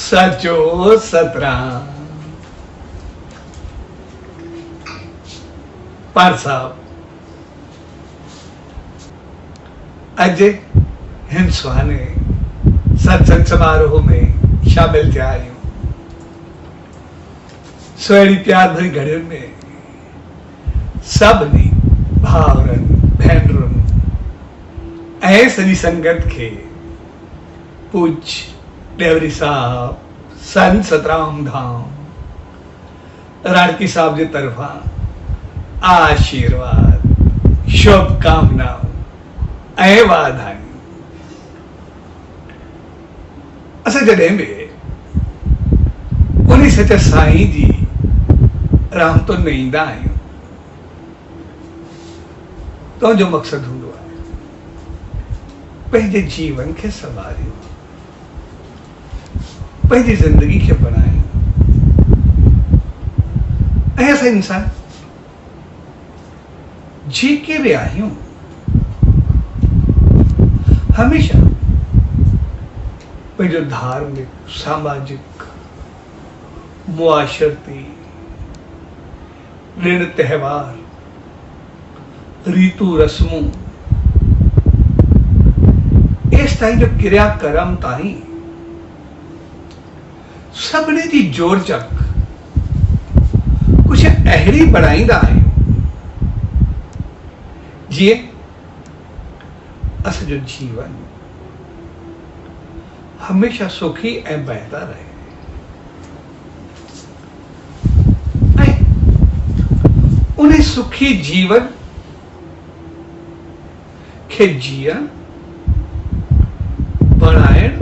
सचो सतराम। पार साहब अज हिन सुहाने सत्संग समारोह में शामिल थिया आहियूं। सुहिणी प्यार भरी घड़ियुनि में सभिनी भाउरनि भेनरुनि ऐं सॼी संगत खे पूज्य डेवरी साहब संत सतराम धाम राणकी साहब जे तरफां आशीर्वाद शुभकामनाऊं ऐं वाधायूं। असां जॾहिं बि उन सच साईं जी रहमतुनि में ईंदा आहियूं तुंहिंजो मक़सदु हूंदो आहे पंहिंजे जीवन खे संवारियो, पंहिंजी ज़िंदगी खे बणायूं। ऐं असां इंसान जेके बि आहियूं हमेशा पंहिंजो धार्मिक सामाजिक मुआशरती ऋण त्योहार रीतू रस्मों इस ताईं जो क्रियाक्रम ताईं सभिनी जी जोड़ जक कुछ अहिड़ी बढ़ाईंदा आहियूं जीअं असांजो जीवन हमेशा सुखी ऐं बहितर रहे ऐं उन सुखी जीवन खे जीअण बणाइण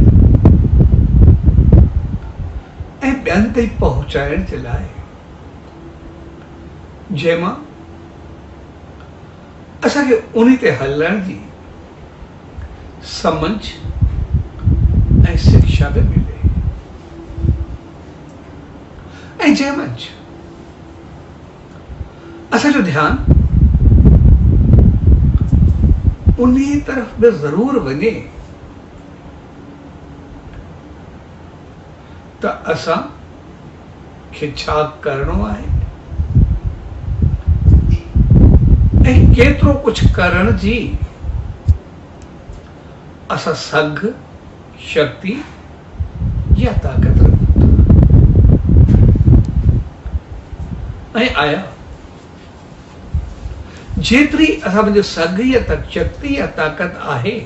ऐं ॿियनि ताईं पहुचाइण जे लाइ जंहिंमां असांखे उन ते हलण जी समझ ऐं शिक्षा बि मिले ऐं जंहिं मंझि असांजो ध्यानु उन तरफ़ बि ज़रूर वञे त असां खे छा करणो आहे ऐं केतिरो कुझु करण जी असां सघ शक्ति या ताक़त रखूं ऐं आया जेतिरी असां मुंहिंजो सघ या शक्ति या ताक़त आहे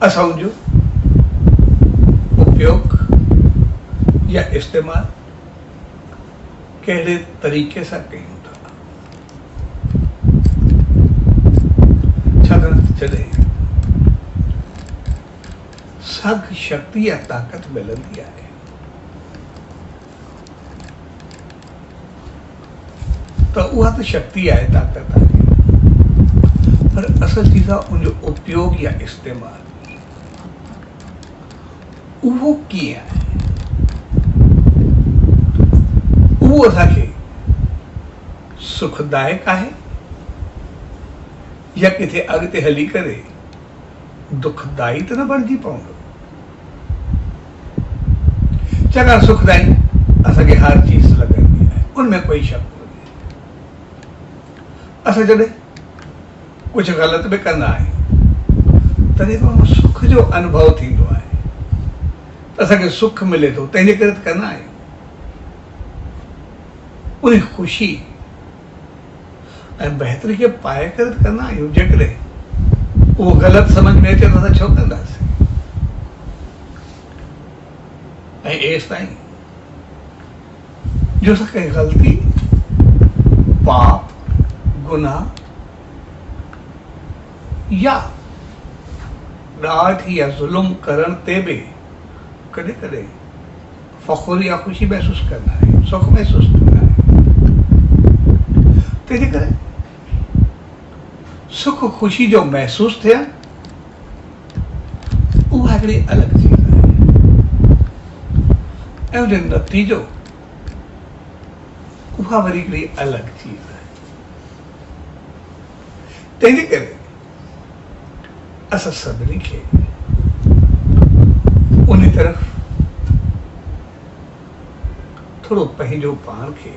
असां उनजो उपयोग या इस्तेमाल कहिड़े तरीक़े सां कयूं था। छाकाणि जॾहिं सघ शक्ति या ताक़त मिलंदी आहे त उहा त शक्ति आहे, ताक़त आहे, पर असल चीज़ आहे उनजो उपयोग या इस्तेमाल। उहो कीअं आहे उहो असांखे सुखदायक आहे या किथे अॻिते हली करे दुखदाई त न बणिजी पवंदो। छाकाणि सुखदाई असांखे हर चीज़ लॻंदी आहे, उनमें कोई शक कोन्हे। असां जॾहिं कुझु ग़लति बि कंदा आहियूं तॾहिं बि सुख जो अनुभव थींदो आहे, असांखे सुख मिले थो, तंहिंजे करे त कंदा आहियूं। उन ख़ुशी ऐं बहितरी खे पाए करे त कंदा आहियूं। जेकॾहिं उहो ग़लति समझ में अचे त असां छो कंदासीं? ऐं एसि ताईं जो असां कंहिं ग़लती पाप गुनाह या ॾाढी या ज़ुल्म करण ते बि कॾहिं कॾहिं फ़ख़ुर या ख़ुशी महसूसु कंदा आहियूं, सुख महसूसु कंदा आहियूं। तंहिंजे करे सुख ख़ुशी जो महसूसु थियणु उहा हिकिड़ी अलॻि चीज़ आहे ऐं उनजो नतीजो उहा वरी हिकिड़ी अलॻि चीज़ आहे। तंहिंजे करे असां सभिनी खे तरफ़ थोड़ो पंहिंजो पाण खे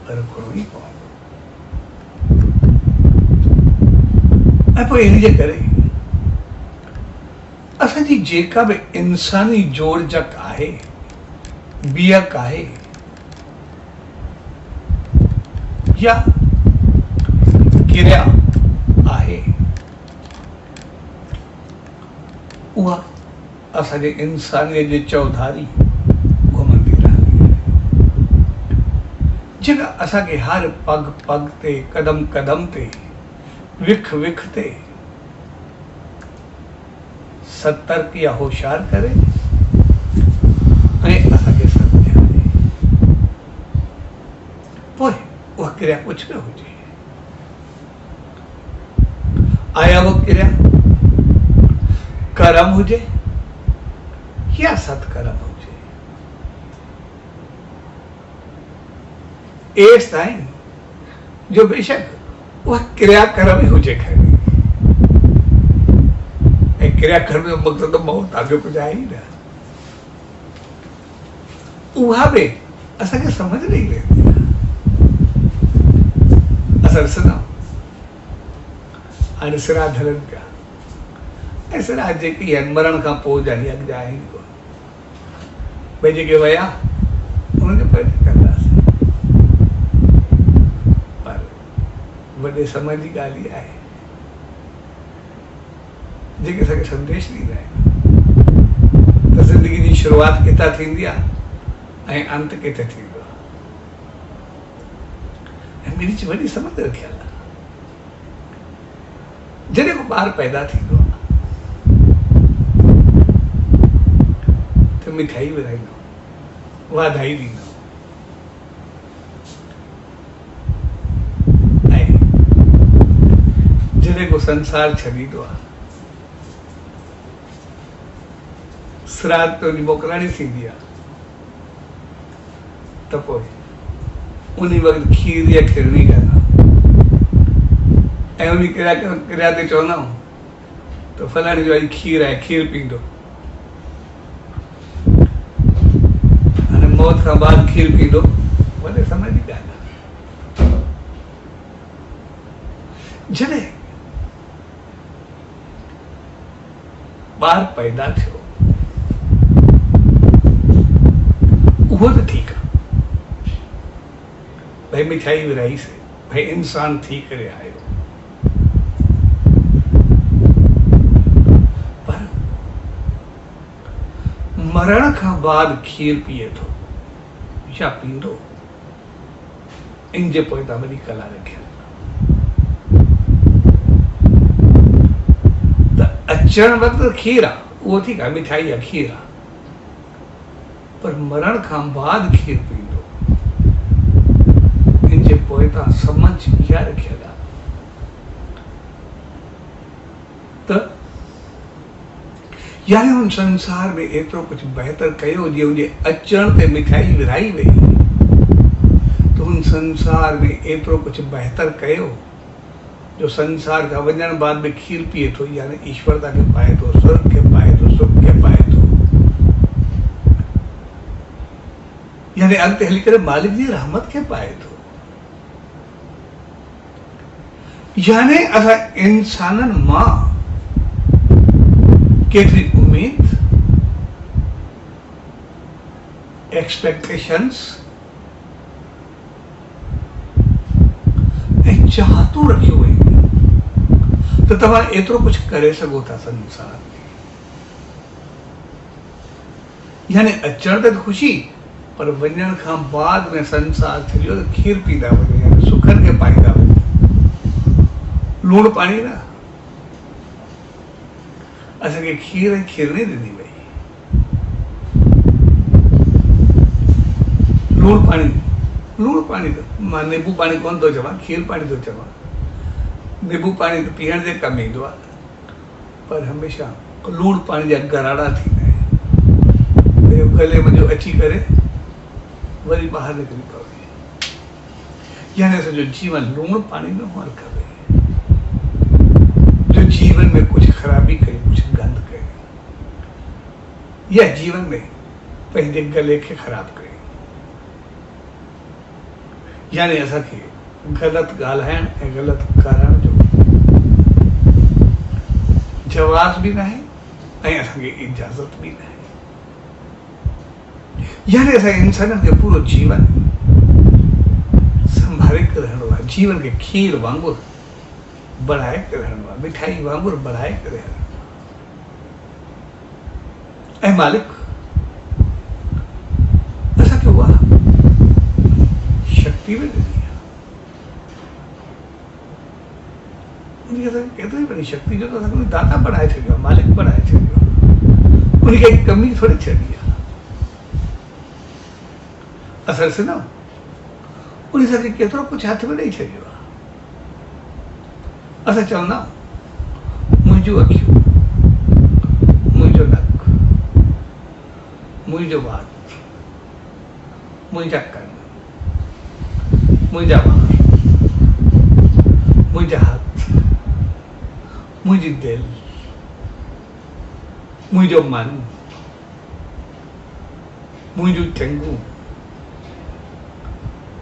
रखिणो ई पवंदो। ऐं पोइ इन जे करे असांजी जेका बि इंसानी जोड़जक आहे, बियक आहे, या क्रिया आहे, उहा असांजे इंसानियत जे चौधारी घुमंदी रहंदी आहे, जेका असांखे हर पग पग ते, कदम कदम ते, विख विख ते सतर्क या होशियार करे ऐं असांखे सम्झाए। पोइ उहा क्रिया कुझु बि हुजे, आया वो क्रिया कर्म हुजे या सत्कर्म हुजे, एस ताईं जो बेशक उहा क्रिया कर्म ई हुजे खरी, ऐं क्रिया कर्म जो मक़सदु मौत आहे, ॿियो कुझु आहे ई न। उहा बि असांखे सम्झ न ईंदी आहे। असां ॾिसंदा हाणे सिराध हलनि पिया, ऐं सिराध जेकी आहिनि मरण खां पोइ जा अॻियां आहिनि कोन, भई जेके विया उन्हनि खे पैदा कंदासीं, पर वॾे समय जी ॻाल्हि इहा आहे जेके असांखे संदेश ॾींदा आहिनि त ज़िंदगी जी शुरूआति किथां थींदी आहे ऐं अंत किथे थींदो आहे। ऐं मुंहिंजी वॾी समझ रखियल आहे, जॾहिं को ॿार पैदा थींदो आहे त मिठाई विराईंदो, वाधाई ॾींदो, ऐं जॾहिं को संसार छॾींदो आहे श्राद्ध ते उनजी मोकिलाणी थींदी आहे त पोइ उन वक़्तु खीर या खिरणी कंदा ऐं उन क्रिया ते चवंदा त फलाणे जो अॼु खीर आहे, खीर पींदो। हाणे मौत खां बाद खीर पींदो, वॾे समय जी ॻाल्हि आहे। जॾहिं ॿार पैदा थियो उहो त ठीकु आहे, भई मिठाई विराईसीं, भई इंसान थी करे आयो, पर मरण खां बाद खीर पीए थो या पींदो, इन जे पोइ तव्हां वॾी कला रखियल त अचण वक़्तु खीर आहे, उहो ठीकु आहे, मिठाई आहे, खीर आहे, पर मरण खां बाद खीर पींदो, इन जे पोइ तव्हां समझ इहा रखियल आहे त यानी हुन संसार में एतिरो कुझु बहितर कयो, जीअं हुनजे अचण ते मिठाई विराई वई, त हुन संसार में एतिरो कुझु बहितर कयो जो संसार खां वञण बाद बि खीर पीए थो, यानी ईश्वरता खे पाए थो, स्वर्ग खे पाए थो, सुख खे पाए थो, यानी अॻिते हली करे मालिक जी रहमत खे पाए थो। यानी असां इंसाननि मां केतिरी उमेद, एक्सपेक्टेशंस ऐं चाहतूं रखियूं वयूं त तव्हां एतिरो कुझु करे सघो था संसार में, यानी अचण ते ख़ुशी, पर वञण खां बाद में संसार थियो त खीर पींदा वञो, यानी सुखनि खे पाईंदा वञो, लूण पाणी न, असांखे खीर ऐं खीरणी ॾिनी वई, लूण पाणी त मां नीबू पाणी कोन थो चवां, खीर पाणी थो चवां। नीबू पाणी त पीअण जे कमु ईंदो आहे, पर हमेशह लूण पाणी जा गराड़ा थींदा आहिनि, गले में जो अची करे वरी ॿाहिरि निकिरी पवे, यानी असांजो जीवन लूण पाणी न हुअणु खपे, जो जीवन में कुझु ख़राबी करे, कुझु गंद करे, या जीवन में पंहिंजे गले खे ख़राब करे, यानी असांखे ग़लति ॻाल्हाइण ऐं ग़लति करण जो जवाज़ बि न आहे ऐं असांखे इजाज़त बि न आहे। यानी असां इंसाननि खे पूरो जीवन संभाले करे रहणो आहे, जीवन खे खीर वांगुरु बढ़ाए करे रहणो आहे, मिठाई वांगुरु बढ़ाए करे रहणो आहे। ऐं मालिक असांखे उहा शक्ति बि ॾिनी आहे, उनखे असांखे केतिरी वॾी शक्ति जो त असांखे दाता बढ़ाए छॾियो आहे, मालिक बढ़ाए छॾियो आहे, उनखे कमी थोरी छॾी आहे। असां ॾिसंदा उन असांखे केतिरो कुझु हथ में ॾेई छॾियो आहे। असां चवंदा मुंहिंजूं अखियूं, मुंहिंजो नक, मुंहिंजो वात, मुंहिंजा कन, मुंहिंजा वार, मुंहिंजा हथ, मुंहिंजी दिलि, मुंहिंजो मन, मुंहिंजूं टंगूं,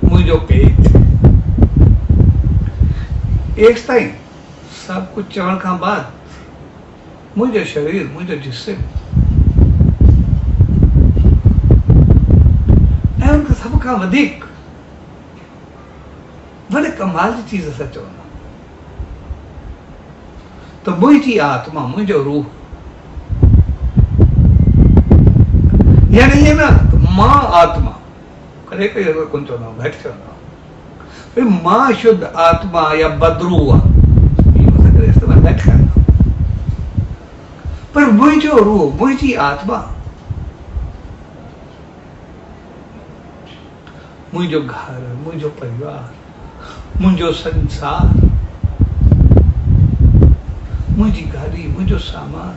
मुंहिंजो पेट, एस ताईं सभु कुझु चवण खां बाद मुंहिंजो शरीर, मुंहिंजो जिस्म ऐं उनखां सभ खां वधीक वॾे कमाल जी चीज़ असां चवंदा त मुंहिंजी आत्मा, मुंहिंजो रूह, यानी इहे न मां आत्मा, कॾहिं कॾहिं अहिड़ो कोन चवंदा आहियूं, घटि चवंदा आहियूं, मां शुद्ध आत्मा या बदरू आहे, इहो असां कॾहिं इस्तेमालु घटि कंदा आहियूं। पर मुंहिंजो रूह, मुंहिंजी आत्मा, मुंहिंजो घर, मुंहिंजो परिवार, मुंहिंजो संसार, मुंहिंजी गाॾी, मुंहिंजो सामान,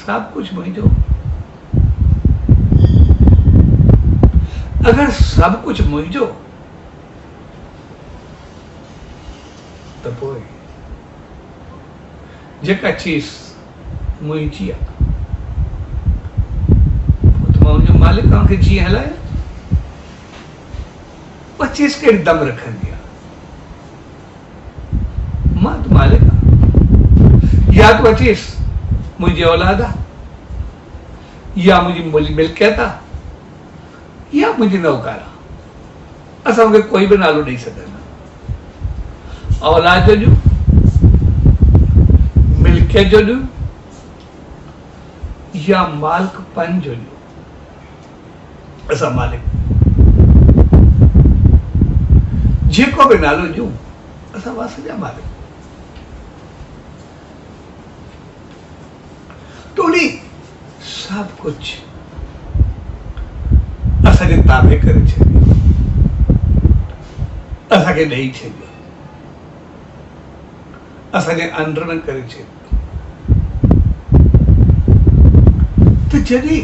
सभु कुझु मुंहिंजो। अगरि सभु कुझु मुंहिंजो त पोइ जेका चीज़ मुंहिंजी आहे पोइ त मां उनजो मालिक तव्हांखे जीअं हलाए, उहा चीज़ कहिड़ी दम रखंदी आहे, मां त मालिक आहियां। या त उहा चीज़ मुंहिंजी औलाद आहे, या मुंहिंजी मिल्कियत आहे, या मुंहिंजी नौकर आहे। असां मूंखे कोई बि नालो ॾेई सघंदा, औलाद जो ॾियूं, मिल्कियत जो ॾियूं, या मालिकपन जो ॾियूं, असां मालिक जेको बि नालो ॾियूं असां वास जा मालिक। तो उन सभु कुझु असांजे ताबे करे छॾियो, असांखे ॾेई छॾियो, असांजे अंदर में करे छॾियो। त जॾहिं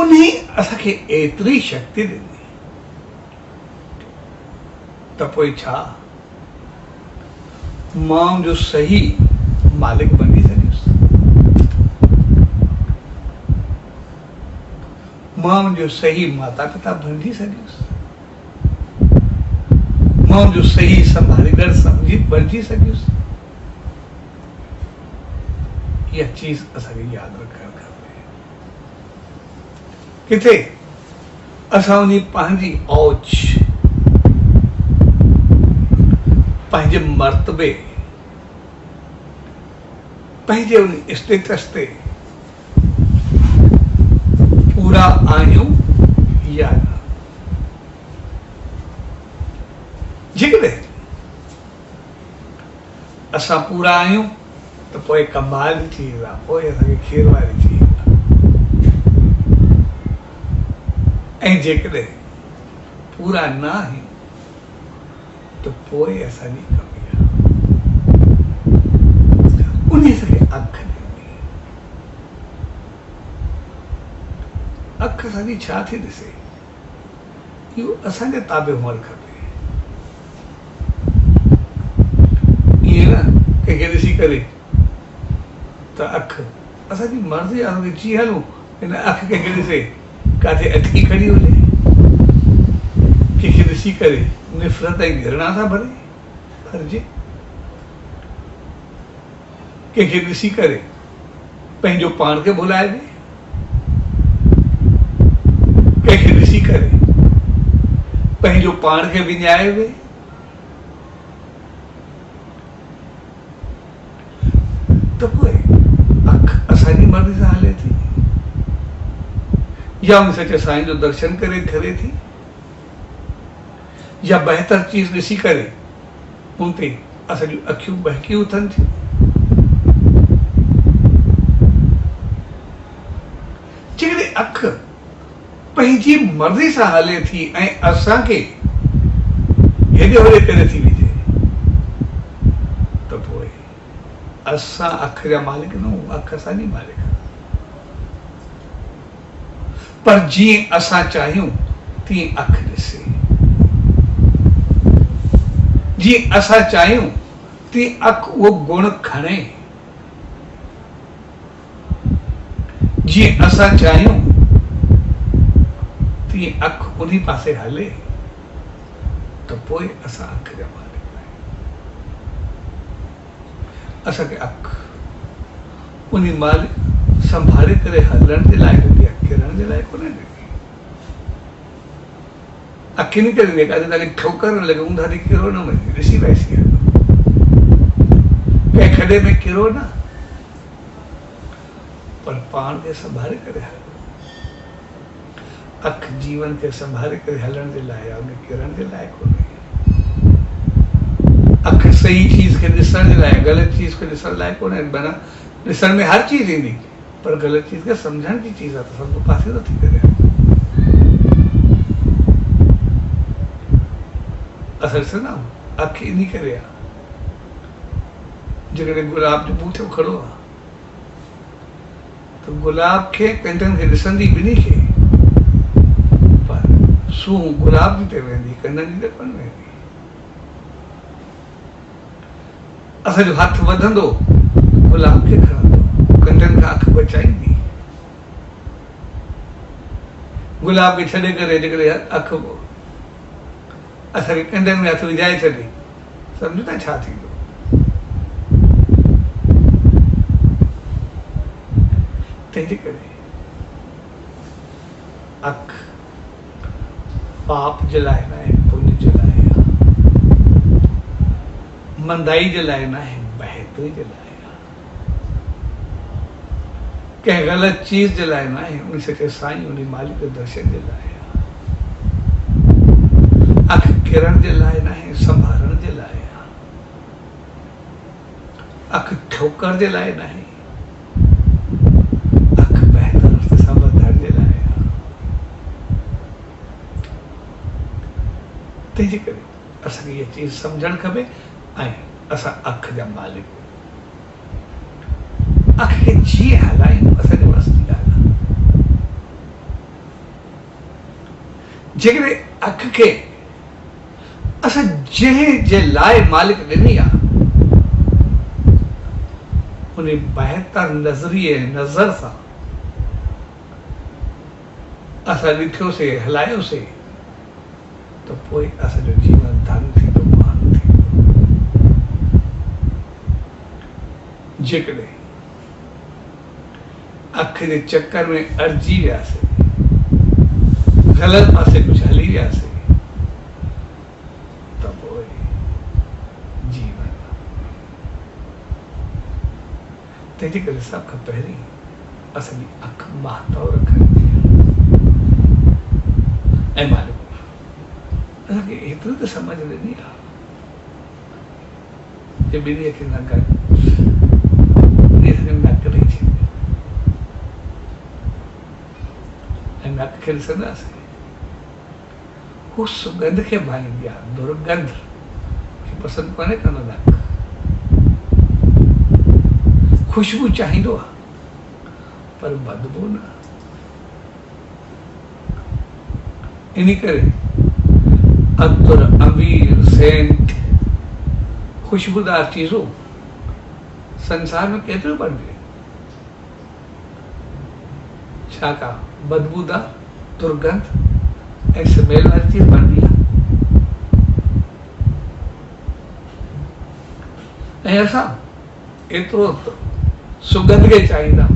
उन असांखे एतिरी शक्ति ॾिनी त पोइ छा मां जो सही मालिक बणी सघियुसि, मां जो सही माता पिता बणिजी सघियुसि, मां जो सही संभालींदड़ समझी बणिजी सघियुसि। इहा चीज़ असांखे यादि रखणु खपे। किथे असां उन पंहिंजी औच, पंहिंजे मर्तबे, पंहिंजे उन स्टेटस ते पूरा आहियूं या न। जेकॾहिं असां पूरा आहियूं त पोइ कमाल जी चीज़ आहे, पोइ असांखे खीर वारी चीज़ आहे। ऐं जेकॾहिं पूरा न आहियूं त पोइ असांजी कमी आहे। उन असांखे अखि ॾिनी, अखि असांजी छा थी ॾिसे, इहो असांजे ताबे हुअणु खपे। ईअं न कंहिंखे ॾिसी करे त अख असांजी मर्ज़ी आहे जी हलूं हिन अख खे ॾिसे किथे अटकी खड़ी हुजे, कंहिंखे ॾिसी करे नफ़रत ऐं घृणा सां भरिजे, कंहिंखे ॾिसी करे पंहिंजो पाण खे भुलाए ॾे, कंहिंखे ॾिसी करे पंहिंजो पाण खे विञाए वे। त पोइ अख असांजी मर्ज़ी सां हले थी या उन सचे साईं जो दर्शन करे थी या बहितर चीज़ ॾिसी करे उन ते असांजूं अखियूं बहकी उथनि थियूं। जेकॾहिं अख पंहिंजी मर्ज़ी सां हले थी ऐं असांखे हेॾे होॾे करे थी विझे त पोइ असां अख जा मालिक न आहियूं, अख असांजी मालिक आहे। पर जीअं असां चाहियूं तीअं अख ॾिसे, जीअं असां चाहियूं तीअं अख उहो गुण खणे, जीअं असां चाहियूं तीअं अख उन पासे हले त पोइ असां अख जा मालिक आहियूं। असांखे अख उन मालिक संभाले करे हलण जे लाइ ॾिनी आहे, किरण जे लाइ कोन ॾिनी। अखि इन करे ॾिनी काथे तव्हांखे ठोकर न लॻे, ऊंधा ॾी किरो न वञे, ॾिसी वैसी हलो, कंहिं खॾे में किरो न, पर पाण खे संभाले करे हलो। अख जीवन खे संभाले करे हलण जे लाइ आहे, उन किरण जे लाइ कोन्हे। अख सही चीज़ खे ॾिसण जे लाइ, ग़लति चीज़ खे ॾिसण लाइ कोन्हे। माना ॾिसण में हर चीज़ ईंदी, पर ग़लति चीज़ खे सम्झण जी चीज़ आहे त सभु पासे नथी करे। असां ॾिसंदा आहियूं अख इन करे आहे, जेकॾहिं गुलाब जो बूटो खड़ो आहे त गुलाब खे कंडनि खे ॾिसंदी ॿिन्ही खे, पर सूंह गुलाब जी ते वेंदी, कंडनि जी ते कोन वेंदी। असांजो हथ वधंदो गुलाब खे खणंदो, कंडनि खां अख बचाईंदी। गुलाब खे छॾे करे जेकॾहिं अख असांखे कंडनि में हथ विझाए छॾे, सम्झो था छा थींदो। तंहिंजे करे अख पाप जे लाइ न आहे, पुण्य जे लाइ आहे, मंदाई जे लाइ न आहे, बहितरी जे लाइ आहे, कंहिं ग़लति चीज़ जे लाइ न आहे, उन सचे साईं उन मालिक जे दर्शन जे लाइ आहे। अख किरण जे लाइ न आहे, संभालण जे लाइ आहे। अख ठोकर जे लाइ न आहे, अख बहितर रस्ते सां वधण जे लाइ आहे। तंहिंजे करे असांखे इहा चीज़ सम्झणु खपे ऐं असां अख जा मालिक, अख खे जीअं हलायूं असांजे वस जी ॻाल्हि आहे। जेकॾहिं अख खे असां जंहिं जे लाइ मालिक ॾिनी आहे उन बहितर नज़रिए नज़र सां असां ॾिठोसीं, हलायोसीं त पोइ असांजो जीवन धन थींदो, मान थींदो। जेकॾहिं अख जे चक्कर में अड़जी वियासीं, ग़लति पासे कुझु हली वियासीं त पोइ जीवन। तंहिंजे करे सभ खां पहिरीं असांजी अख महत्व रखंदी ऐं मालिक असांखे एतिरो त सम्झ ॾिनी आहे कि ॿिन्ही अखियुनि सां गॾु नक ॾेई छॾियो ऐं नक खे ॾिसंदासीं, हू सुगंध खे भाईंदी आहे, दुर्गंध खे पसंदि कोन्हे कंदो नक, खुशबू चाहींदो आहे पर बदबू न। इन करे अतर, अबीर, सेंट, खुशबूदार चीज़ों संसार में केतिरो बणिजे, छा का बदबूदार दुर्गंध ऐं स्मेल वारी चीज बनदी आहे। ऐं असां एतिरो सुगंध खे चाहींदा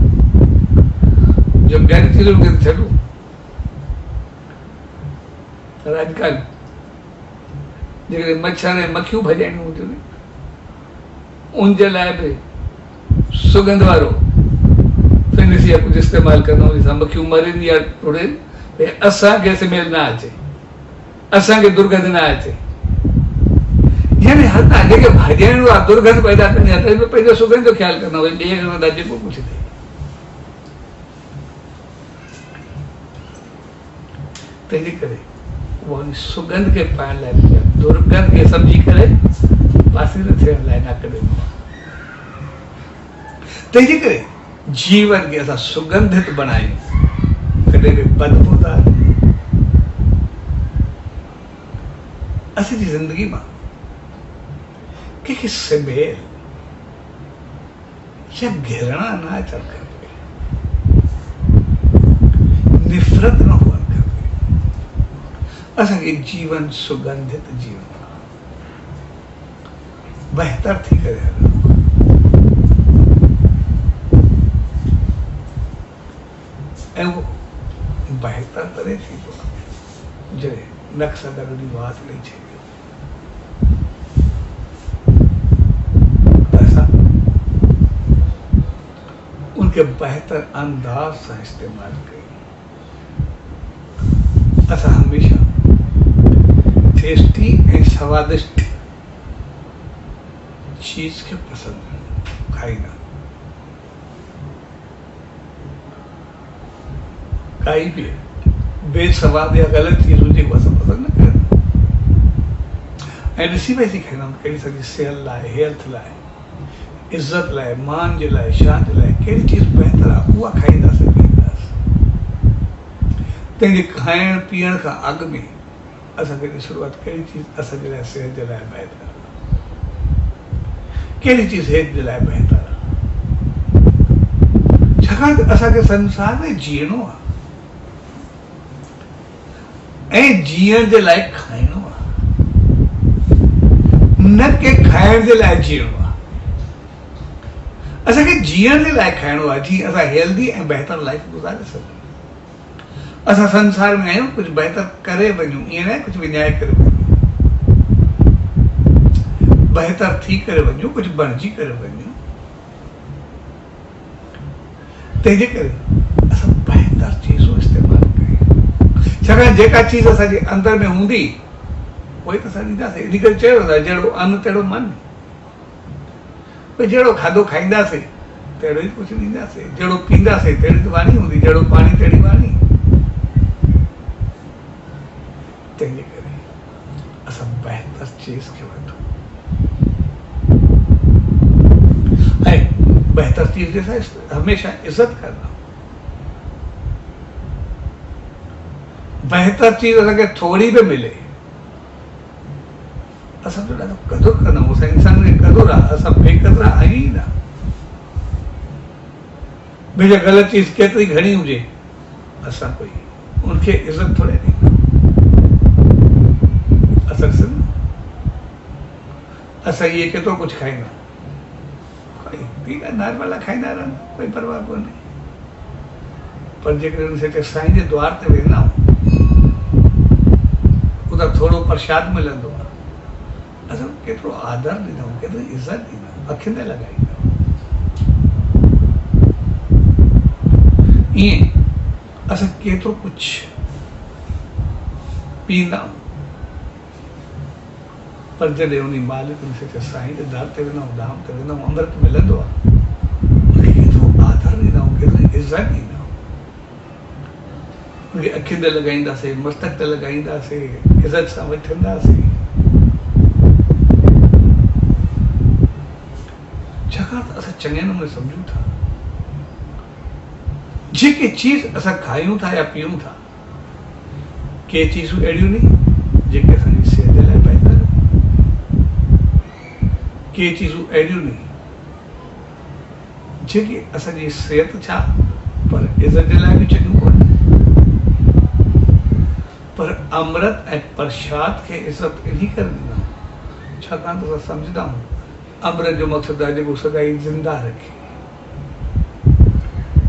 जो ॿियनि चीज़ुनि खे छॾूं, पर अॼुकल्ह जेकॾहिं मच्छर ऐं मक्खियूं भॼाइणियूं हूंदियूं उनजे लाइ बि सुगंध वारो फिनिश या कुझु इस्तेमालु कंदा आहियूं जंहिंसां मक्खियूं मरनि या टुड़नि, भई असांखे स्मेल न अचे, असांखे दुर्गंध न अचे। यानी हर जेके भॼाइणो आहे दुर्गंध पैदा करणी आहे त पंहिंजो सुगंध जो ख़्यालु कंदा भई ॿिए खे वॾा जेको कुझु थिए। तंहिंजे करे उन सुगंध खे पाइण लाइ दुर्गंध खे सम्झी करे पासीरो थियण लाइ न कढियो। तंहिंजे करे जीवन खे असां सुगंधित बणायूं, कॾहिं बि बदबूदार। असांजी ज़िंदगी मां कंहिंखे स्मेल या घिरणा न अचणु खपे, निफ़रत न हुअणु खपे। असांखे जीवन सुगंधित जीवन बहितर थी करे हलणो। ऐं उहो बहितर तॾहिं थींदो आहे जॾहिं नक सां गॾु जी वात ॾेई छॾियो। उनके बेहतर अंदाज से इस्तेमाल करें। असां हमेशा टेस्टी ऐं स्वादिष्ट चीज के पसंद खाईंदा, काई भी बेसवाद या गलत चीज हुजे असां पसंद न कंदा। ऐं ॾिसी वैसी खाईंदा आहियूं कहिड़ी सॼी सेहत लाइ, हेल्थ लाइ, इज़त लाइ, मान जे लाइ, शान जे लाइ कहिड़ी चीज बहितर आहे उहा खाईंदासीं पीअंदासीं। तंहिंजे खाइण पीअण खां अॻु में असांखे ॾिसणो आहे कहिड़ी चीज असांजे लाइ सिहत जे लाइ बहितर आहे, कहिड़ी चीज सिहत जे लाइ बहितर आहे। छाकाणि त असांखे संसार में जीअणो आहे ऐं जीअण जे लाइ खाइणो आहे, न कि खाइण जे लाइ जीअणो आहे। असांखे जीअण जे लाइ खाइणो आहे जीअं असां हेल्दी ऐं बहितर लाइफ गुज़ारे सघूं। असां संसार में आहियूं कुझु बहितर करे वञूं, ईअं न कुझु विञाए करे वञूं, बहितर थी करे वञूं, कुझु बणिजी करे वञूं। तंहिंजे करे असां बहितर चीज़ूं इस्तेमालु कयूं। छाकाणि जेका चीज असांजे अंदर में हूंदी उहे त असां ॾींदासीं। इन करे चयो वेंदो आहे जहिड़ो अन्न तहिड़ो मन। भई जहिड़ो खाधो खाईंदासीं तहिड़ो ई कुझु ॾींदासीं, जहिड़ो पींदासीं तहिड़ी त वाणी हूंदी, जहिड़ो पाणी तहिड़ी वाणी। तंहिंजे करे असां बहितर चीज़ खे वठूं ऐं बहितर चीज़ जे सां हमेशा इज़त करना। बहितर चीज़ असांखे थोरी बि मिले असां जो ॾाढो क़दुरु कंदा आहियूं। असां इंसान खे क़दुरु आहे, असां बेक़दुरु आहियूं ई न। भई ग़लति चीज़ केतिरी घणी हुजे असां कोई उनखे इज़त थोरे ॾींदा। असां ॾिसंदा असां इहे केतिरो कुझु खाईंदा, ठीकु आहे नॉर्मल आहे, खाईंदा रहनि, कोई परवाह कोन्हे। पर जेकॾहिं उनखे साईं जे द्वार ते वेंदा आहियूं उतां थोरो प्रसाद मिलंदो आहे, असां केतिरो आदर ॾींदा आहियूं, केतिरी इज़त ॾींदा आहियूं, अखियुनि ते लॻाईंदा आहियूं। ईअं असां केतिरो कुझु पींदा आहियूं, पर जॾहिं उन मालिक उनखे साईं जे दर ते वेंदा आहियूं, धाम ते वेंदा आहियूं, अमृत मिलंदो आहे, उनखे केतिरो आदर ॾींदा आहियूं, केतिरी इज़त ॾींदा आहियूं। उनखे अखियुनि ते लॻाईंदासीं, मस्तक ते लॻाईंदासीं, इज़त सां वठंदासीं। छाकाणि त असां चङे नमूने सम्झूं था जेके चीज़ असां खायूं था या पीयूं था, के चीज़ूं अहिड़ियूं आहिनि जेके असांजी सिहत जे लाइ बहितर आहिनि, के चीज़ूं अहिड़ियूं आहिनि जेके असांजी सिहत छा पर इज़त जे लाइ बि चङियूं कोन्हे। पर अमृत ऐं प्रसाद खे इज़त इन करे ॾींदा छाकाणि त असां सम्झंदा आहियूं अमृत जो मक़सदु आहे जेको सदाई ज़िंदा रखे।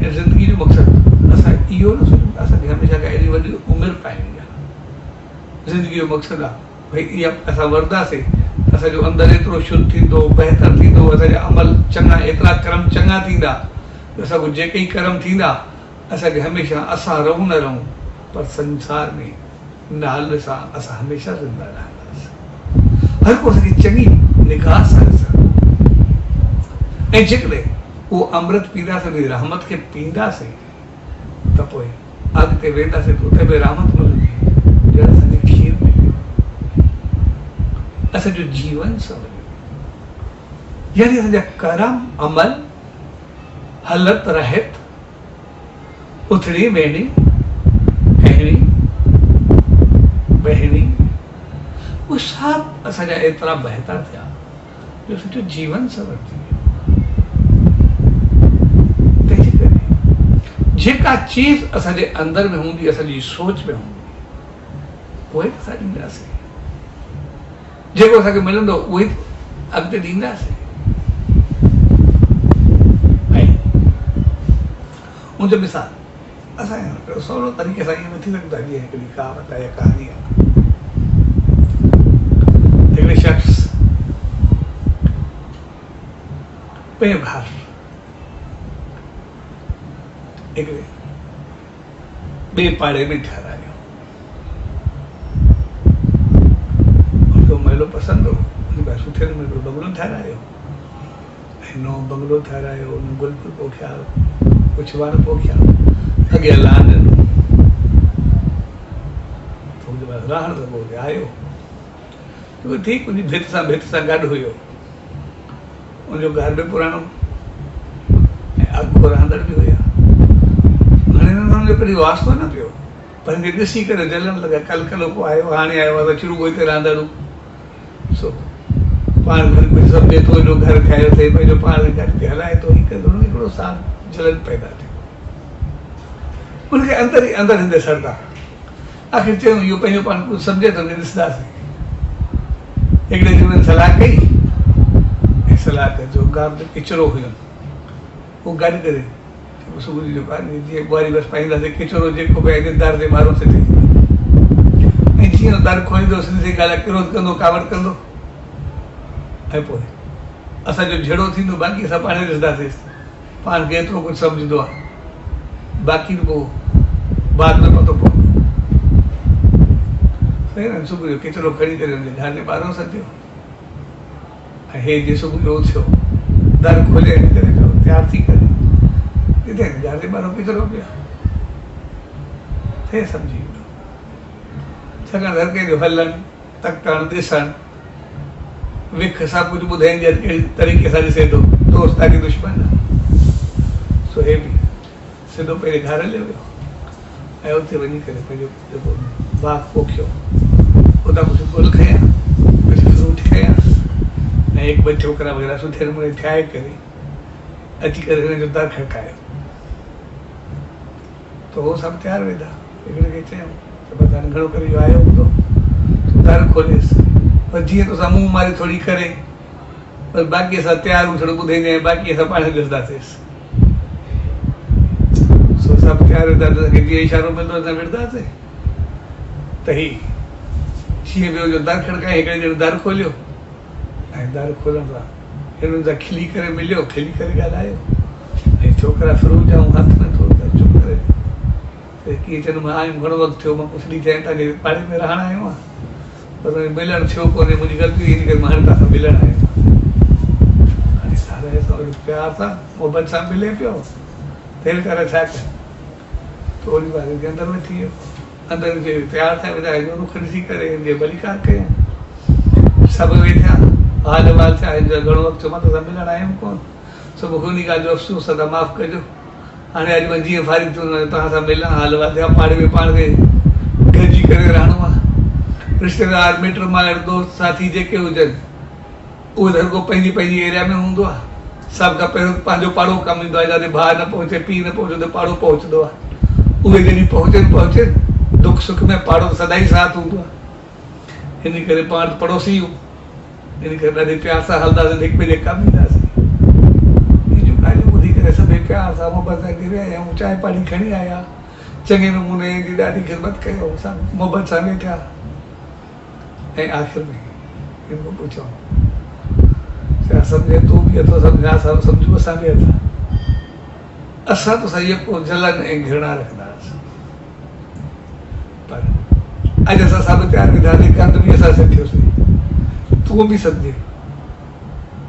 ऐं ज़िंदगी जो मक़सदु असां इहो न सोचूं असांखे हमेशह का एॾी वॾी उमिरि पाइणी आहे। ज़िंदगी जो मक़सदु आहे भई इहा असां वरदासीं असांजो अंदरि एतिरो शुद्ध थींदो, बहितर थींदो, असांजा अमल चङा, एतिरा कर्म चङा थींदा, असांखो जेके ई कर्म थींदा असांखे हमेशह असां रहूं न रहूं पर संसार में नाले सां असां हमेशह ज़िंदा रहंदासीं। हर को असांखे चङी निगाह सां ॾिसंदो। ऐं जेकॾहिं उहो अमृत पींदासीं, रहमत खे पींदासीं त पोइ अॻिते वेंदासीं त उते बि रहमत मिलंदी ॼण असांखे खीर मिलियो, असांजो जीवन सवरियो। यानी असांजा कर्म अमल हलत रहत उथड़ी वेहणी कहणी बहणी उहे सभु असांजा एतिरा बहितर थिया जो असांजो जीवन सवरजी वियो। तंहिंजे करे जेका चीज़ असांजे अंदरि में हूंदी, असांजी सोच में हूंदी, उहे असां ॾींदासीं। जेको असांखे मिलंदो उहे अॻिते ॾींदासीं। उनजो मिसाल असां सवलो तरीक़े सां ईअं नथी सघंदा। जीअं हिकिड़ी कहावत आहे, कहानी आहे, हिकिड़े शख़्स पंहिंजो घर हिकिड़े ॿिए पाड़े में ठारायो। उनजो महलो पसंदि हो, उनखे सुठे नमूने हिकिड़ो बंगलो ठारायो ऐं नओं बंगलो ठारायो, उन गुल फुल पोखिया, कुझु वण पोखिया, अॻियां लान ॾिनो, थोरी देरि रहण लॻो, आयो ठीकु, उनजी भित सां गॾु हुयो। उनजो घर बि पुराणो ऐं अॻो रहंदड़ बि हुया। हाणे हुनजो कॾहिं वास्तो न पियो, पर हिनखे ॾिसी करे जलण लॻा, कल को आयो, हाणे आयो आहे त शुरू हिते रहंदड़ू। सो पाण सभु ॾिए थो, एॾो घर ठाहियो अथई, पंहिंजो पाण गॾु हलाए थो, हुनखे हिकिड़ो साल जलन पैदा थियो। उनखे अंदरि ई अंदरि हिंदे सरदा। आख़िर चयूं इहो पंहिंजो पाण कुझु सम्झे थो, ॾिसंदासीं। हिकिड़े ॾींहुं हुननि सलाह कई ऐं सलाह कजो गांव में किचिरो हुयो, उहो गॾु करे सुबुह जो जीअं ॿुआरी बसि पाईंदासीं, किचिरो जेको बि आहे दर जे ॿाहिरो थिए ऐं जीअं दर खोलींदो सिधी ॻाल्हि आहे, किरो कंदो, कावड़ कंदो ऐं पोइ असांजो झेड़ो थींदो, बाक़ी असां पाण ॾिसंदासीं। पाण खे एतिरो कुझु सम्झंदो आहे, बाक़ी पोइ बाद में पतो पवंदो। सही न? सुबुह जो किचिरो खणी करे हुनजे घर जे ॿाहिरो सटियो ऐं हे जीअं सुबुह जो थियो, दर खोले करे तयारु थी करे किथे घर जे ॿाहिरो किचिरो पियो थे, सम्झी वियो। छाकाणि हर कंहिंजो हलणु, तकणु, ॾिसणु, विख सभु कुझु ॿुधाईंदी आहे, कहिड़ी तरीक़े सां ॾिसे थो, दोस्त आहे की दुश्मन आहे। सो हे बि सिधो पंहिंजे घर हलियो वियो ऐं उते वञी करे पंहिंजो जेको बाग पोखियो, उतां कुझु गुल खयां, कुझु फ्रूट खयां ऐं हिकु ॿ छोकिरा वग़ैरह सुठे नमूने ठाहे करे अची करे हिनजो दर खड़कायो। त उहो सभु तयारु वेंदा। हिकिड़े खे चयूं त बसि हाणे घणो करे इहो आयो हूंदो, दर खोलियसि, पर जीअं तोसां मुंहुं मारी थोरी करे, पर बाक़ी असां तयारु थोरो ॿुधाईंदा आहियूं, बाक़ी असां पाण ॾिसंदासीं। सभु तयारु वेंदा, जीअं इशारो मिलंदो असां विढ़ंदासीं त ही शींहं ॿियो जो दर खड़काए, हिकिड़े ॼणे दर खोलियो ऐं दर खोलण सां हिननि सां खिली करे मिलियो, खिली करे ॻाल्हायो ऐं छोकिरा फ्रूट ऐं हथ में थोरो चुप करे कीअं चवंदो मां आयुमि, घणो वक़्तु थियो, मां कुझु ॾींहं थिया तव्हांजे पाड़े में रहणु आयो आहियां, पर मिलणु थियो कोन्हे, मुंहिंजी ग़लती इन करे मां हाणे तव्हां सां मिलणु आयो आहियां। हाणे सारे सां प्यार सां मोहबत सां मिले पियो, दिलि करे छा कयो, थोरी बार जे अंदरि में थी वियो। अंदरि खे तयारु थिया वेंदा, हिन रुख ॾिसी करे हिनजे भलीकार कयूं, सभु वेठा हाल वाल थिया, हिन जो घणो वक़्तु मां तोसां मिलणु आयुमि कोन, सभु हुन ॻाल्हि जो अफ़सोस आहे, माफ़ु कजो। हाणे अॼु मां जीअं फारिग थियो तव्हां सां मिलां, हाल वाल थिया, पाड़े में पाण खे गॾिजी करे रहणो आहे। रिश्तेदार, मिट माइट, दोस्त साथी जेके हुजनि उहे हर को पंहिंजी पंहिंजी एरिया में हूंदो आहे, सब खां पहिरियों पंहिंजो पाड़ो कमु ईंदो आहे। जिते भाउ न पहुचे, पीउ न पहुचे, त पाड़ो पहुचंदो आहे। उहे जॾहिं पहुचे दुख सुख में पाड़ो सदाई साथ हूंदो आहे। इन करे पाण पड़ोसी आहियूं, इन करे ॾाढे प्यार सां हलंदासीं, हिक ॿिए जे कमु ईंदासीं। इहे ॻाल्हियूं ॿुधी करे सभई प्यार सां मोहबत सां घिरे आया आहियूं, चांहि पाणी खणी आया, चङे नमूने जी ॾाढी ख़िदमत कयो, असां मोहबत सां वेठा। ऐं आख़िर में हिन खां पुछूं, छा सम्झे तूं बि अथो, सम्झा असां सम्झूं असां बि अथा। असां त सही को जलन ऐं घृणा रखंदासीं, पर अॼु असां साबित प्यार विधासीं, कंद बि असां सिखियोसीं, तूं बि सम्झे।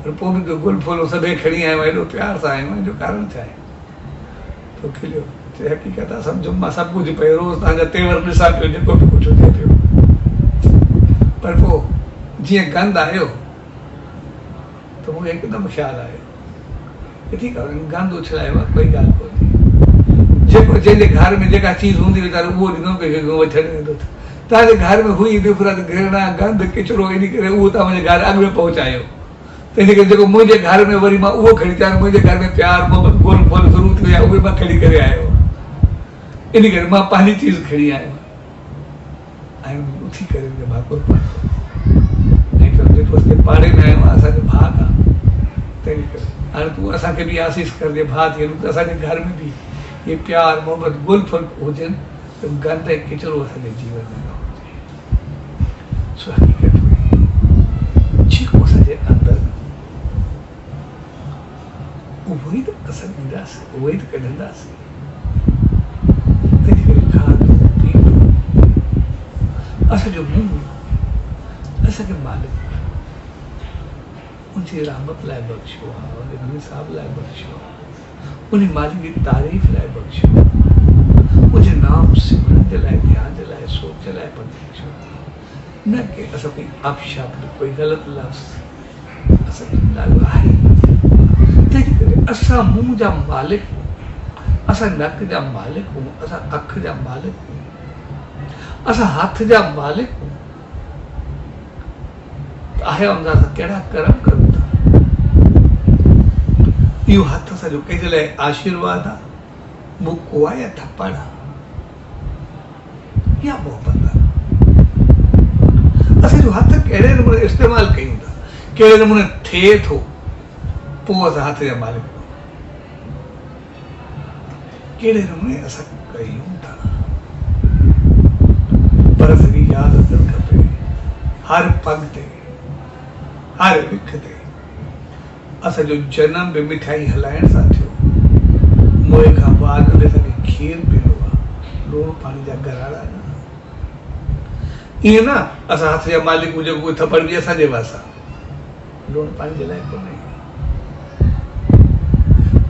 पर पोइ बि गुल फूल सभई खणी आयो, एॾो प्यार सां आयो, हिन जो कारण छा आहे? तो खिलियो, चए हक़ीक़त आहे सम्झो मां सभु कुझु पियो रोज़ तव्हांजा तेवर ॾिसां पियो, जेको बि कुझु हुजे पियो। पर पोइ जीअं गंद आयो त मूंखे हिकदमि ख़्यालु आयो, ठीकु आहे गंद उछलायो आहे, कोई ॻाल्हि कोन्हे। जेको जंहिंजे घर में जेका चीज़ हूंदी वीचारो उहो ॾींदो कंहिंखे वठणु वेंदो। तव्हांजे घर में हुई नफ़रत, घृणा, गंद, किचिरो, इन करे उहो तव्हां मुंहिंजे घर अॻु में पहुचायो। त इन करे जेको मुंहिंजे घर में वरी मां उहो खणी अचां, मुंहिंजे घर में प्यार मोहबत गोल फल शुरू थी विया, उहे मां खणी करे आयो। इन करे मां पंहिंजी चीज़ खणी आयो ऐं उथी करे भाकुर पातो ऐं चयो जेको असांजे पाड़े में आयो आहे असांजो भाउ आहे। तंहिं करे हाणे तूं असांखे बि आसीस करजे, भाउ थिए त असांजे घर में बि इहे प्यार मोहबत गुल फल हुजनि, त गंद ऐं किचिरो असांजे जीवन में न हुजे। सो हक़ीक़त में जेको असांजे अंदरि उहो ई त असां ॾींदासीं, उहो ई त कढंदासीं। तंहिं करे खाधो पीतो असांजो मुंहुं असांखे मालिक उनजी रहमत लाइ बख़्शियो आहे, उन निसाब लाइ बख़्शियो आहे, उन मालिक जी तारीफ़ लाइ बख़्शियो आहे, उनजे नाम सिमरन जे लाइ, ध्यान जे लाइ, सोच जे लाइ बख़्शियो आहे। न कि असां कोई अपशब्द, कोई ग़लति लफ़्ज़ असांजो नालो आहे। तंहिं करे असां मुंहुं जा मालिक, असां नक जा मालिक हूं, असां अख जा मालिक हूं, असां हथ जा मालिक हूं। आया हूंदा त कहिड़ा कर्म करूं था। इहो हथ असांजो कंहिंजे लाइ आशीर्वाद आहे, मुको आहे या थप्पड़ आहे या मोहबत आहे। असांजो हथ कहिड़े नमूने इस्तेमालु कयूं था, कहिड़े नमूने थिए थो, पोइ असां हथ जा मालिक आहियूं। कहिड़े नमूने असां कयूं था, पर असांखे यादि रखणु खपे हर पग ते, हर विख ते असांजो जनम बि मिठाई हलाइण सां थियो। मोए खां बाद में असांखे खीर पीलो आहे, लूणु पाणी जा गराड़ा न। ईअं न असां हथ जा मालिक हुजे, कोई थप्पड़ बि असांजे वास आहे, लूणु पाणी जे लाइ कोन्हे।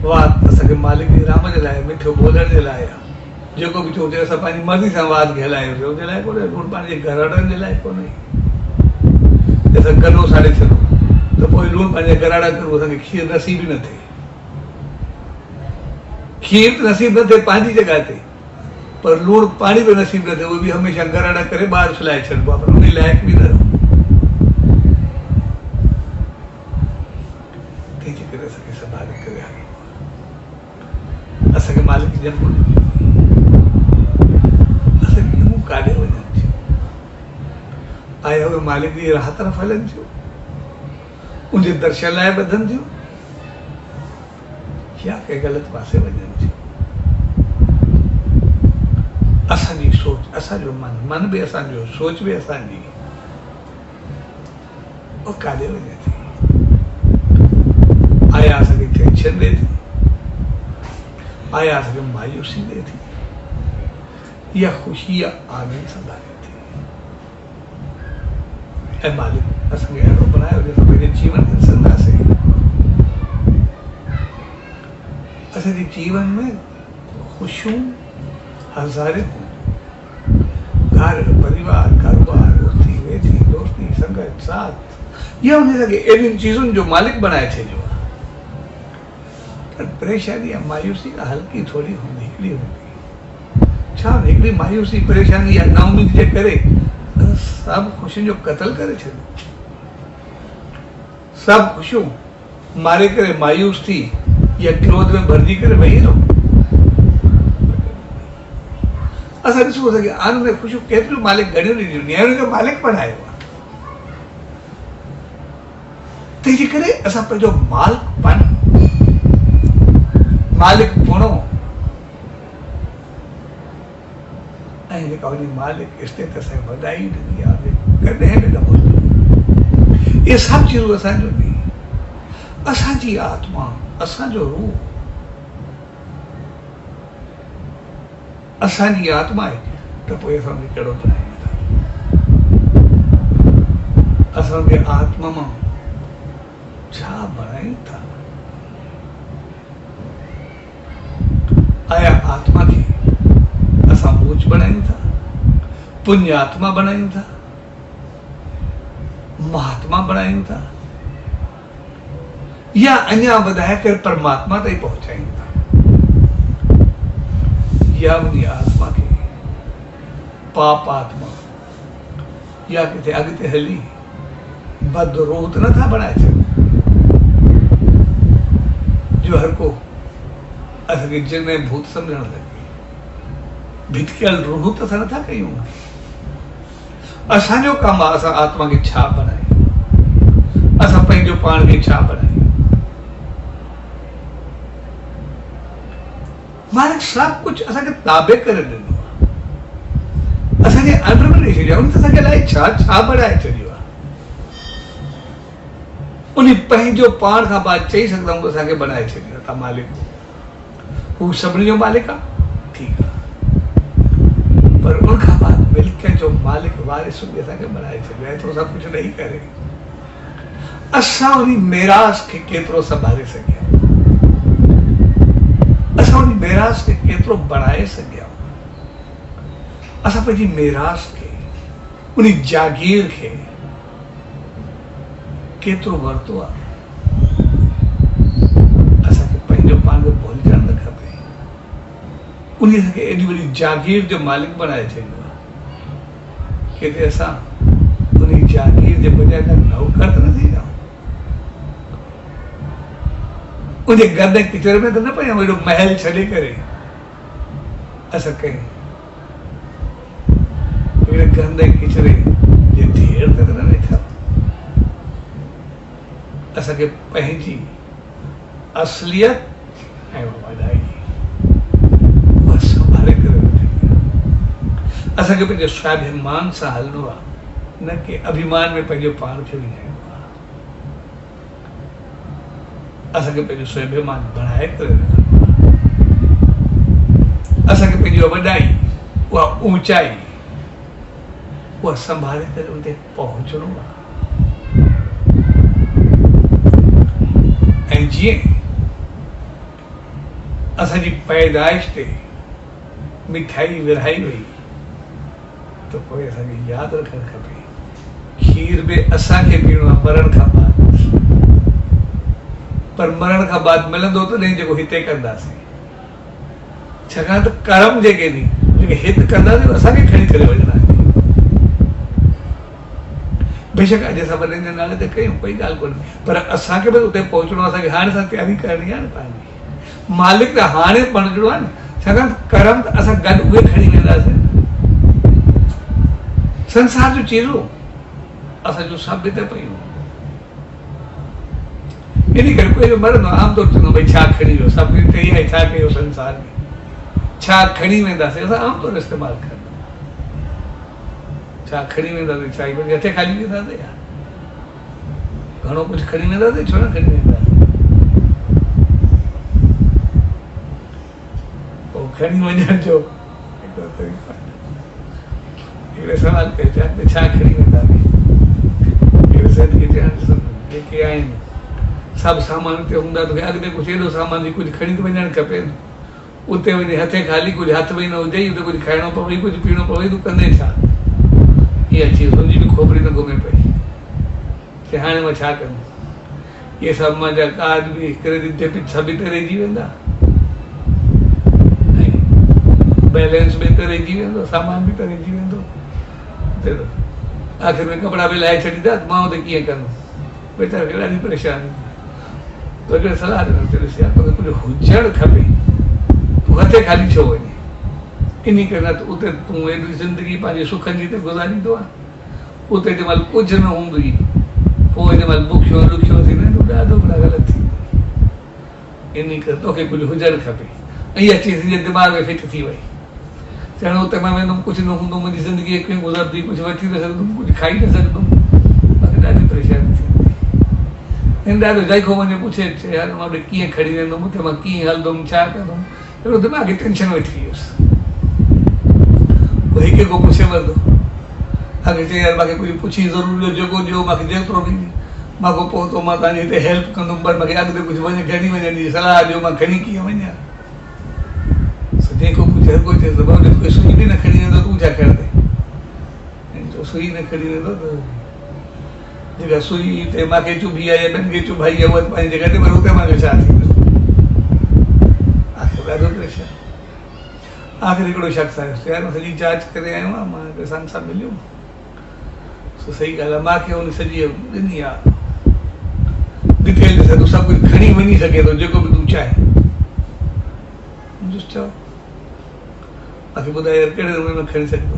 वात असांखे मालिक जी राम जे लाइ, मिठो ॿोलण जे लाइ आहे। जेको बि चओ असां पंहिंजी मर्ज़ी सां वात खे हलायोसीं, हुनजे लाइ कोन्हे, लूणु पाणी जे गराड़नि जे लाइ कोन्हे। असां गनो साड़े छॾूं त पोइ लूणु पाणी जा गराड़ा करूं, असांखे खीर नसीब ई न थिए। खीर त नसीब न थिए पंहिंजी जॻह ते, पर लूणु पाणी बि नसीब न थिए, उहे बि हमेशह गराड़ा करे ॿाहिरि छलाए छॾिबो आहे, पर उन लाइक़ु बि न रहो। तंहिंजे करे असांखे संभाले करे हलिणो आहे। असांखे मालिक ॼमो ॾिनी, असांखे ॼमूं काॾे वञनि थियूं, आया उहे मालिक जी राह तरफ़ हलनि थियूं, उनजे दर्शन लाइ ॿधनि थियूं, या कंहिं ग़लति पासे वञनि थियूं। असांजी सोच, असांजो मन बि असांजो, सोच बि असांजी, और काॾे वञे थी। आया असांखे टेंशन ॾिए थी, आया असांखे मायूसी ॾिए थी, या ख़ुशी या आनंद संभाले थी। ऐं मालिक असांखे अहिड़ो बनायो जो असां पंहिंजे जीवन खे ॾिसंदासीं। असांजे जीवन में ख़ुशियूं हज़ारियूं, घर परिवार कारोबार, उथी वेठी दोस्ती संगत साथ, या उन खे अहिड़ियुनि चीज़ुनि जो मालिक बनाए छॾियो आहे। पर परेशानी या मायूसी का हल्की थोड़ी हूंदी, हिकिड़ी हूंदी। छा हिकिड़ी मायूसी, परेशानी या नाउमीद जे करे सभु ख़ुशियुनि जो क़त्ल करे छॾियो। सभु ख़ुशियूं मारे करे मायूस थी या क्रोध में भरजी करे वही रहो। असां ॾिसूं था कि आनंद ख़ुशियूं केतिरियूं मालिक घणियूं ॾिनियूं, न्याणियुनि खे मालिक बनायो आहे। तंहिंजे करे असां पंहिंजो मालिक बणो ऐं जेका वॾी मालिक स्थित असांखे वॾाई ॾिनी आहे, कॾहिं बि न भुलिजो। इहे सभु चीज़ूं असांजो ॾींहुं, असांजी आत्मा, असांजो रूह, असांजी आत्मा आहे त पोइ असांखे कहिड़ो बनायूं था। असांजे आत्मा मां छा बणायूं था? आया आत्मा खे असां बोझ बनायूं था, पुण्य आत्मा बनायूं था, महात्मा बनायूं था, या अञा वधाए करे परमात्मा ताईं पहुचायूं था, या उन आत्मा खे पाप आत्मा या किथे अॻिते हली बदरूह त नथा बणाए छॾियूं जो हर को असांखे जिन ऐं भूत सम्झण लॻे। भिटकियल रूह त असां नथा कयूं। असांजो कमु आहे असां आत्मा खे छा बनायूं, असां पंहिंजो पाण खे छा बनायूं। मालिक सभु कुझु असांखे ताबे करे ॾिनो आहे, असांजे अंदर में ॾेई छॾियो आहे। उन असांखे अलाए छा छा बणाए छॾियो आहे। उन पंहिंजो पाण खां बाद चई सघंदा आहियूं असांखे बनाए छॾियो आहे। मालिक हू सभिनी जो मालिक आहे, ठीकु आहे, पर उनखां बाद मिल्कियत जो मालिक वारिस बि असांखे बनाए छॾियो आहे। एतिरो सभु कुझु ॾेई करे असां उन मेरास खे केतिरो संभाले सघिया, असां उन मेरास खे केतिरो बढ़ाए सघिया, असां पंहिंजी मेरास खे, उन जागीर खे केतिरो वरितो आहे। असांखे पंहिंजो पाण खे भुलिजणु न खपे। उन खे एॾी वॾी जागीर जो मालिक बनाए छॾियो आहे कि असां उन जागीर जे बजाय नौकर त न थी जाऊं, उन गंद किचड़ में त न पयूं, एॾो महल छॾे करे असां कयूं अहिड़े गंद किचड़े जे ढेर ते न वेठा। असांखे पंहिंजी असलियत ऐं वॾाई संभाले करे असांखे पंहिंजे स्वाभिमान सां हलणो आहे, न कि अभिमान में पंहिंजो पाण खे विञाइणो आहे। असांखे पंहिंजो स्वाभिमान बढ़ाए करे रखणो आहे। असांखे पंहिंजी वॾाई, उहा ऊचाई, उहा संभाले करे उते पहुचणो आहे। ऐं जीअं असांजी पैदाइश ते मिठाई विरहाई वई त पोइ असांखे यादि रखणु खपे खीर बि असांखे पीअणो आहे मरण खां बाद, पर मरण खां बाद मिलंदो त न जेको हिते कंदासीं। छाकाणि त कर्म जेके जेके हिते कंदासीं असांखे खणी करे वञणा आहिनि। बेशक अॼु असां वॾनि जे नाले ते कयूं, कोई ॻाल्हि कोन्हे, पर असांखे बि उते पहुचणो आहे। असांखे हाणे सां तयारी करणी आहे न पंहिंजी। मालिक त हाणे बणिजणो आहे न, छाकाणि कर्म त असां गॾु उहे खणी वेंदासीं। संसार जूं चीज़ूं असांजूं सभु हिते पयूं। इन करे कोई मरंदो आमतौर चवंदो भई छा खणी वियो, सभु हिते ई आहे, छा कयो संसार में, छा खणी वेंदासीं। असां आमतौर इस्तेमालु कंदा छा खणी वेंदासीं, छा हथे खाली वेंदासीं, घणो कुझु खणी वेंदासीं, छो न खणी वेंदासीं। पोइ खणी वञण जो हिकिड़े सवाल कयो, छा खणी वेंदासीं। जेके आहिनि सभु सामान हिते हूंदा, तोखे अॻिते कुझु एॾो सामान जी कुझु खणी वञणु खपे न। उते वञी हथे खाली, कुझु हथ में न हुजे, उते कुझु खाइणो पवे, कुझु पीअणो पवे, तूं कंदे छा? इहा चीज़ तुंहिंजी बि खोपड़ी न घुमे पई कि हाणे मां छा कंदुमि। इहे सभु मुंहिंजा काज बि हिकिड़े ॾींहुं सभु हिते रहिजी वेंदा, बैलेंस बि हिते रहिजी वेंदो, सामान बि हिते रहिजी वेंदो। आख़िर में कपिड़ा बि लाहे छॾींदा, मां हुते कीअं कंदुमि? बेचारे खे ॾाढी परेशानी। तो हिकिड़े सलाह ॾिनो, चयोसि यार तोखे कुझु हुजणु खपे, तूं हथे ख़ाली छो वञे, इन करे न उते तूं एॾी ज़िंदगी पंहिंजे सुखनि जी त गुज़ारींदो आहे, उते जंहिं महिल कुझु न हूंदुई पोइ जंहिं महिल बुखियो ॾुखियो थींदो ॾाढो बड़ा ग़लति थींदो। इन करे तोखे कुझु हुजणु खपे। ऐं इहा चीज़ मुंहिंजे दिमाग़ में फिट थी वई। चवण उते मां वेंदुमि, कुझु न हूंदो, मुंहिंजी ज़िंदगी कीअं गुज़रंदी, कुझु वठी न सघंदुमि, कुझु खाई न सघंदुमि, मूंखे ॾाढी परेशानी थींदी। ऐं ॾाढो जाइखो वञे पुछे यार मां होॾे कीअं खणी वेंदुमि, उते मां कीअं हलंदुमि, छा कंदुमि, अहिड़ो दिमाग़ खे टेंशन वेठी वियुसि। पोइ हिकु को पुछे वरितो, अॻे चई यार मूंखे कुझु पुछी ज़रूरु ॾियो, जेको ॾियो मूंखे जेतिरो बि मां को पोइ तो मां तव्हांजे हिते हेल्प कंदुमि, पर मूंखे अॻिते कुझु वञे खणी वञण जी सलाह ॾियो, मां खणी कीअं वञा। जेको पुछे हर कोई चए थो भाऊ कोई सुई बि न खणी वेंदो तूं छा करंदे, जो सुई न खणी वेंदो त जेका सुई हिते मूंखे चुभी आहे या ॿियनि खे चुभाई आहे उहा पंहिंजी जॻह ते, पर उते मूंखे छा थींदो। आख़िर ॾाढो परेशान। आख़िर हिकिड़ो शख़्स आयो, यार मां सॼी जांच करे आयो आहियां, मां किसान सां मिलियुमि, सही ॻाल्हि आहे, मूंखे हुन सॼी ॾिनी आहे डिटेल ॾिसां, तूं सभु कुझु खणी वञी सघे थो जेको बि तूं चाहे। चओ मूंखे ॿुधाए यार कहिड़े नमूने में खणी सघंदो।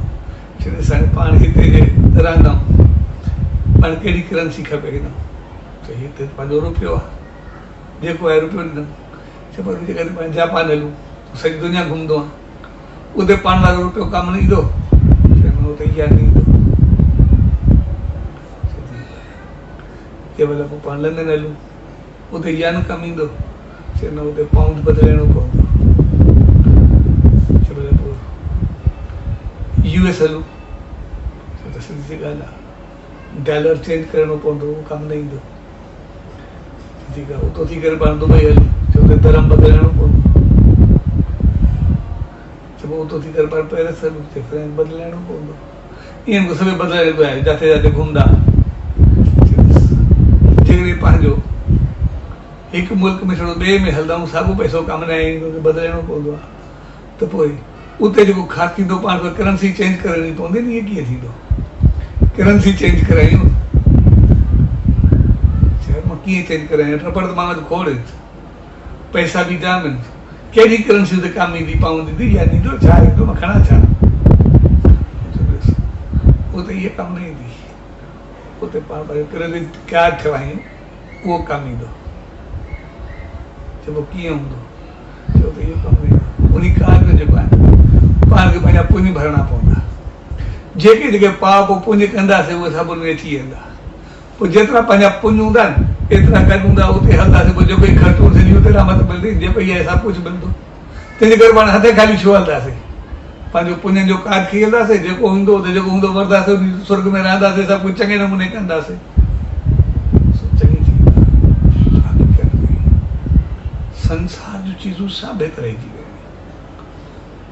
चवंदे असांखे पाण हिते जे रहंदा आहियूं, पाण कहिड़ी करंसी खपे हिन, चई हिते पंहिंजो रुपयो आहे, जेको आहे रुपयो ॾींदुमि। चए पर जॻह ते पाण जापान हलूं, सॼी दुनिया घुमंदो आहे, उते पाण वारो रुपयो कमु न ईंदो, चयो उते इहा न ईंदो। कंहिं महिल पोइ पाण लंडन हलूं, उते इहा न कमु ईंदो, चयो न उते पाउंड बदिलाइणो पवंदो। US हलूं, त सिधी सी ॻाल्हि आहे, डॉलर चेंज करिणो पवंदो, उहो कमु न ईंदो। ठीकु आहे, उतो थी करे पाण दुबई हलूं, छो त धर्म बदिलाइणो पवंदो। चइबो उतो थी करे पाण पेरिस हलूं, त फ्रेंच बदिलाइणो पवंदो। ईअं मूंखे सभई बदिलाए पियो आहे, जिते जिते घुमंदा। जेकॾहिं पंहिंजो हिकु मुल्क में छॾो ॿिए में हलंदा आहियूं, साॻियो पैसो कमु न ईंदो, बदिलाइणो पवंदो आहे, त पोइ उते जेको ख़ासि थींदो पाण खे करंसी चेंज करणी पवंदी न, इहे कीअं थींदो, करंसी चेंज करायूं, मां कीअं चेंज करायां, टपड़ त मां वटि खोड़ पैसा बि जाम आहिनि, कहिड़ी करंसी उते कमु ईंदी, पाउंड ईंदी या ॾींदो, छा ईंदो, मां खणा छा, उते इहा कमु न ईंदी, उते पाण पंहिंजो क्रेडिट कार्ड ठहायूं, उहो कमु ईंदो। चइबो कीअं हूंदो, चयो त इहो कमु न ईंदो, उन कार्ड में जेको आहे पाण खे पंहिंजा पुञ भरणा पवंदा, जेके जेके पाप पुञ कंदासीं उहे सभु उनमें अची वेंदा। पोइ जेतिरा पंहिंजा पुञ हूंदा आहिनि एतिरा गॾु हूंदा, उते हलंदासीं, पोइ जेको ख़र्चो थींदी उते रहमत मिलंदी, जेको इहा सभु कुझु मिलंदो। तंहिंजे करे पाण हथे ख़ाली छो हलंदासीं, पंहिंजो पुञनि जो कार्ड खी हलंदासीं, जेको हूंदो उते जेको हूंदो वरंदासीं, स्वर्ग में रहंदासीं, सभु कुझु चङे नमूने कंदासीं, चङी थी। संसार जूं चीज़ूं सभु एतिरा ई थी वियूं,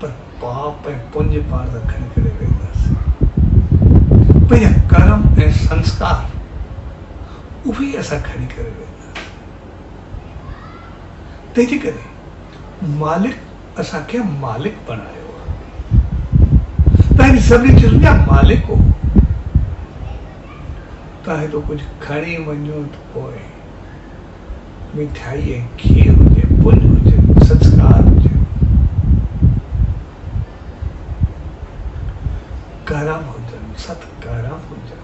पर पाप ऐं पुञ पाण सां खणी करे वेंदासीं, पंहिंजा कर्म ऐं संस्कार उहे असां खणी करे वेंदासीं। तंहिंजे करे मालिक असांखे मालिक बणायो आहे, तव्हांजी सभिनी चीज़ुनि जा मालिक हो। तव्हां हेॾो कुझु खणी वञो त पोइ मिठाई ऐं खीर हुजे, पुञ हुजे, संस्कार हुजे, कर्म हुजनि, सत्कर्म हुजनि,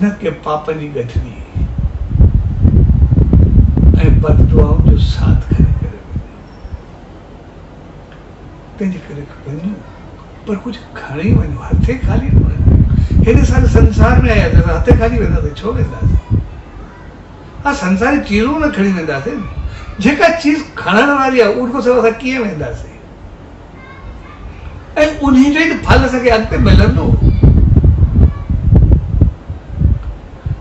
न के पापनि जी गठरी ऐं बददुआउनि जो साथ खणी करे वञे। तंहिंजे करे वञो, पर कुझु खणी वञो, हथे ख़ाली न वञो। हेॾे सारे संसार में आया त हथे ख़ाली वेंदासीं, छो वेंदासीं? हा, संसारी चीज़ूं न खणी वेंदासीं, जेका चीज़ खणण वारी आहे उन खां सवाइ असां कीअं वेंदासीं? ऐं उन जो ई फल असांखे अॻिते मिलंदो।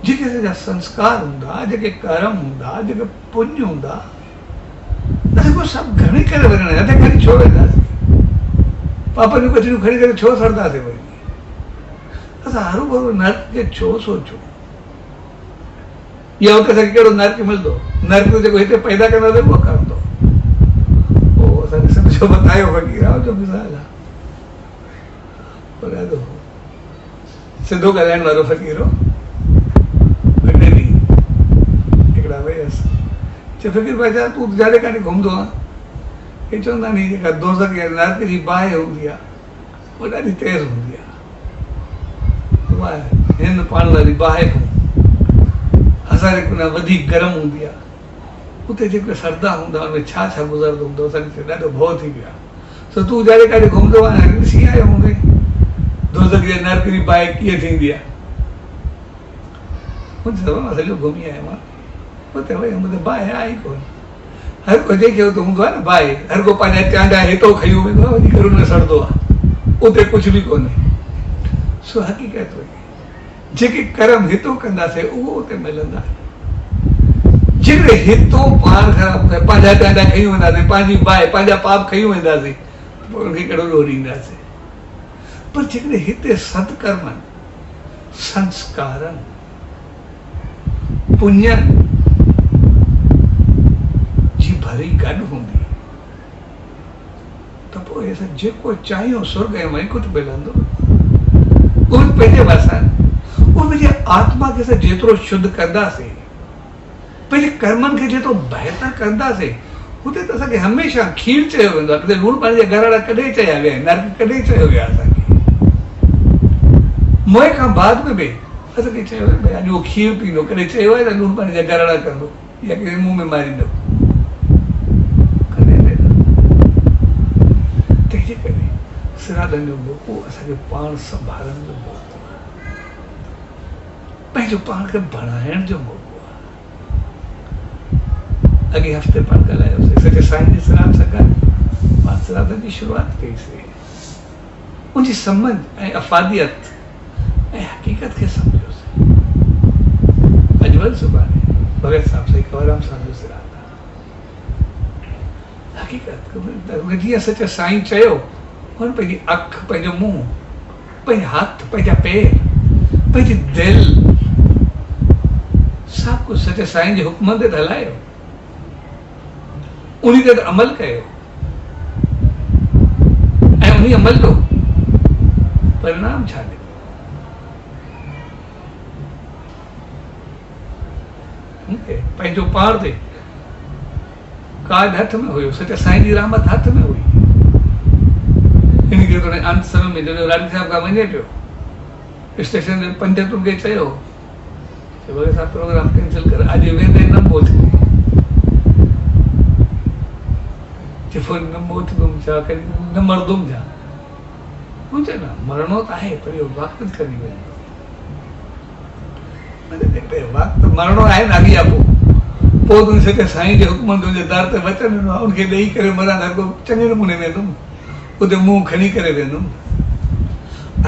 जेके असांजा संस्कार हूंदा, जेके कर्म हूंदा, जेके पुञ हूंदा, असांखे सभु खणी करे वञणु, हथे खणी छो वेंदासीं? पापनि जूं कचरियूं खणी करे छो सड़ंदासीं? वरी असां हरू भरू नर्क खे छो सोचूं? या उते असांखे कहिड़ो नर्क मिलंदो? नर्क जेको हिते पैदा कंदासीं उहो कंदो। पोइ असांखे सम्झो बतायो फ़क़ीर आहे जो मिसाल आहे, ॾाढो सिधो ॻाल्हाइण वारो फ़क़ीर हो। हिकिड़े ॾींहुं चए फ़क़ीर भाई जा तूं जाॾे काॾे घुमंदो आहे? हे चवंदा आहिनि जेका दोज़ख या नर्क जी बाहि हूंदी आहे उहा ॾाढी तेज़ हूंदी आहे। उहा हिन पाण वारी बाहि खां हज़ारे गुना वधीक गरम हूंदी आहे। उते जेके सरदा हूंदा उनमें छा छा गुज़रंदो हूंदो असांखे ॾाढो भउ थी वियो आहे। सो तूं जाॾे काॾे घुमंदो आहे ॾिसी आयो हूंदे दोज़ख या नर्क जी बाहि कीअं थींदी आहे। मां सॼो घुमी आयो आहियां उते वई हुते बाहि आहे ई कोन। हर को जेके हुते हूंदो आहे न बाहि हर को पंहिंजा चांडा हितो खयो वेंदो आहे वञी करे हुन सड़ंदो आहे। उते कुझु बि कोन्हे। सो हक़ीक़त हुई जेके कर्म हितो कंदासीं उहो उते मिलंदा। जेकॾहिं हितो पाण ख़राबु करे पंहिंजा चांडा खई वेंदासीं पंहिंजी बाहि पंहिंजा पाप खई वेंदासीं पोइ उनखे कहिड़ो ॾोरींदासीं। पर जेकॾहिं हिते सत्कर्मनि संस्कारनि पुण्यनि जी भरी गॾु हूंदी त पोइ असां जेको चाहियूं स्वर्ग ऐं वैकुंठ मिलंदो। उहो पंहिंजे भरिसां उहो पंहिंजे आत्मा खे असां जेतिरो शुद्ध कंदासीं पंहिंजे कर्मनि खे जेतिरो बहितर कंदासीं उते त असांखे हमेशह खीर चयो वेंदो आहे। किथे लूण पाणी जा गराड़ा कॾहिं चया विया आहिनि नर्क कॾहिं चयो वियो आहे असांखे। मोए खां बाद में बि असांखे चयो भई अॼु उहो खीर पींदो कॾहिं चयो आहे त लूण पाणी जा गराड़ा कंदो या कंहिं मुंहं में मारींदो कॾहिं न। तंहिंजे करे सिरादनि जो मौक़ो असांखे पाण संभालण जो मौक़ो आहे पंहिंजो पाण खे बणाइण जो मौक़ो आहे। अॻे हफ़्ते पाण ॻाल्हायोसीं सचे साईं जी सिराद सां गॾु पाण सिरादनि जी शुरूआति कईसीं। उनजी सम्झ ऐं अफ़ादियत ऐं हक़ीक़त खे सम्झोसीं। अॼु वरी सुभाणे भगत साहिब साईं कंवरराम साहिब जो सिराद आहे। हक़ीक़त जीअं सचे साईं चयो हुन पंहिंजी अखि पंहिंजो मुंहुं पंहिंजा हथ पंहिंजा पेर पंहिंजी दिलि सभु कुझु सचे साईं जे हुकमनि ते हलायो उन ते अमल कयो ऐं उन अमल जो परिणाम छा ॾिनो। पंहिंजो पाण ते कार्ड हथ में हुयो सचे साईं जी रहमत हथ में हुई। इन करे तो अंत समय में जॾहिं राणी साहिब खां वञे पियो स्टेशन ते पंडितुनि खे चयो भले साहब प्रोग्राम कैंसिल कर अॼु वेंदे न पहुचंदी न पहुचंदुमि छा न मरंदुमि छा मुंहिंजे न मरणो त आहे पर इहो वक़्तु कढी वेंदो वक़्तु मरणो आहे न अॻियां पोइ तुंहिंजे सचे साईं जे हुकमनि तुंहिंजे दर ते वचन ॾिनो आहे उनखे ॾेई करे मरां हर को चङे नमूने वेंदुमि उते मुंहुं खणी करे वेंदुमि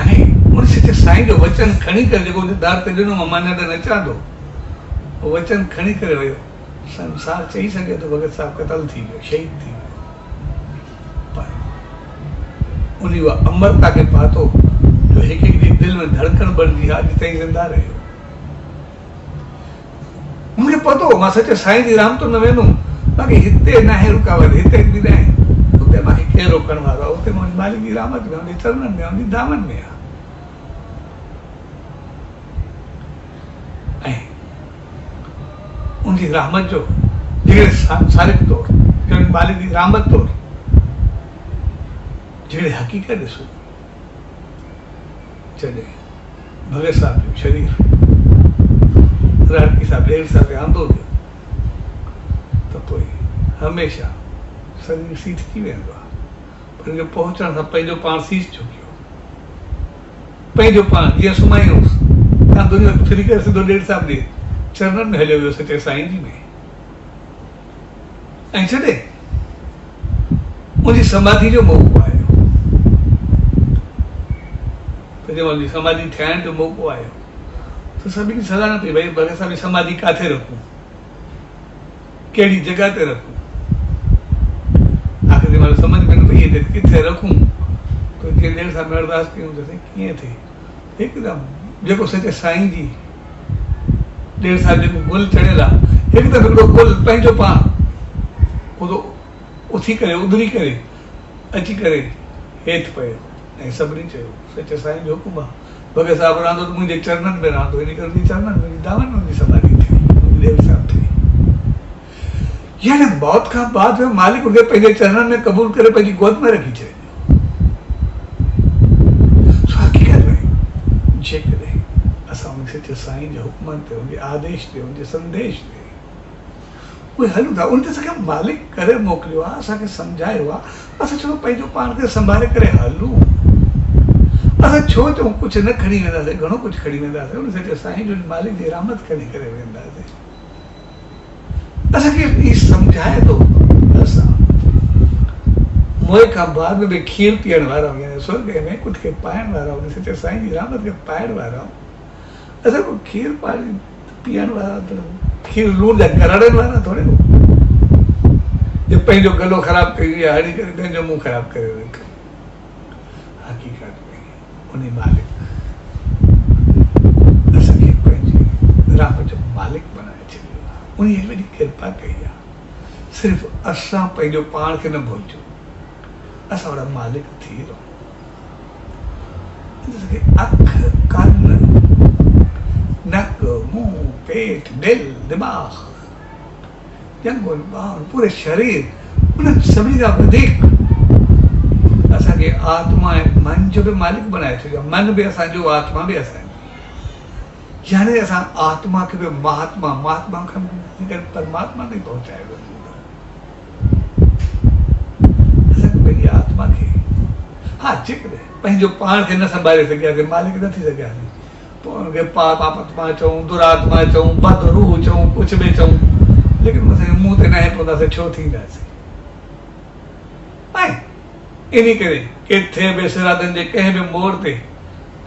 ऐं उन सचे साईं जो वचन खणी करे जेको दर ते ॾिनो मां न त न चाहंदो उहो वचन खणी करे वियो। संसार चई सघे थो भगत साहिब क़तल थी वियो शहीद थी वियो पर उन उहा अमरता खे पातो जो हिकु हिकु दिलि में धड़कन बणिजी अॼु ताईं ज़िंदा रहियो। मूंखे पतो मां सचे साईं जी रहमत न वेंदुमि बाक़ी हिते न आहे रुकावट हिते बि न आहे उते मूंखे केरु रोकण वारो आहे उते मुंहिंजी मालिक जी रहमत में उनजे चरणनि में उनजी धामनि में आहे। ऐं उनजी रहमत जो जहिड़े सारिक तौरु जहिड़े मालिक जी रहमत तौरु जहिड़े हक़ीक़त ॾिसो जॾहिं भगत साहिब जो शरीर राणकी साहिब ॾेर साहिब खे आंदो थियो त पोइ हमेशह शरीर सीठ थी वेंदो आहे पर हुनखे पहुचण सां पंहिंजो पाण सीस चुकियो पंहिंजो पाण जीअं सुम्हाईंदुसि तव्हां दुनिया फिरी करे सिधो ॾेर साहिब ॾे चरणनि में हलियो वियो सचे साईं जी में ऐं छॾे मुंहिंजी समाधि जो मौक़ो आयो मुंहिंजी समाधि थियण जो मौक़ो आयो त सभिनी सलाह न पई भई भले साहिब समाधि किथे रखूं कहिड़ी जॻह ते रखूं आख़िर महिल सम्झ में न पई अचे किथे रखूं त जीअं ॾेर साहिब में अरदास कयूं त कीअं थिए हिकदमि जेको सचे साईं जी ॾेर साहिब जेको गुल चढ़ियल आहे हिकदमि हिकिड़ो गुल पंहिंजो पाण उहो उथी करे उधरी करे अची करे हेठि पियो ऐं सभिनी चयो सचे साईं जो हुकुम आहे भगत साहिब रहंदो त मुंहिंजे चरणनि में रहंदो इन करे चरणनि में दामन में समाधि थी ॾेर साहिब थी यानी मौत खां बाद में मालिक उनखे पंहिंजे चरणनि में क़बूल करे पंहिंजी गोद में रखी छॾे। सो हक़ीक़त में जेकॾहिं असां उन सचे साईं जे हुकमनि ते, उनजे आदेश ते, उनजे संदेश ते उहे हलूं था, उन ते असांखे मालिक करे मोकिलियो आहे, असांखे सम्झायो आहे, असां छो पंहिंजो पाण खे संभाले करे हलूं? असां छो चऊं कुझु न खणी वेंदासीं, घणो कुझु खणी वेंदासीं, उन सचे साईं जो मालिक जी रहमत खणी करे वेंदासीं। असांखे ई सम्झाए थो असां मोए खां बाद में बि खीर पीअण वारा आहियूं, स्वर्ग में कुझु खे पाइण वारा आहियूं, सचे साईं जी रहमत खे पाइण वारा आहियूं। असां को खीर पाणी पीअण वारा, खीर लूण जा गराड़नि वारा थोरे हो जो पंहिंजो गलो ख़राबु कई या हणी करे पंहिंजो मुंहुं ख़राबु करे रखियो। हक़ीक़त में उन मालिक असांखे पंहिंजी राह जो मालिक बनाए छॾियो आहे, उन वॾी कृपा कई आहे। सिर्फ़ु असां पंहिंजो पाण खे न भुलिजो, असां वॾा मालिक थी रहूं। अखि, कन, नक, मुंहुं, पेट, दिल, दिमाग़, जंगुल, बाहुन, पूरे शरीर, उन सभिनी खां वधीक असांखे आत्मा ऐं मन जो बि मालिक बनाए छॾियो। मन बि असांजो, आत्मा बि असांजी। यानी असां आत्मा खे बि महात्मा, महात्मा खां परमात्मा ताईं पहुचाए वञूं। असांखे पंहिंजी आत्मा खे, हा जेकॾहिं पंहिंजो पाण खे न संभाले सघियासीं, मालिक न थी सघियासीं, पोइ हुनखे पाप आत्मा चऊं, दुरात्मा चऊं, बद रूह चऊं, कुझु बि चऊं, लेकिन असांजे मुंहं ते न आहे पवंदासीं, छो थींदासीं? ऐं इन करे किथे बि सिरादनि जे कंहिं बि मोड़ ते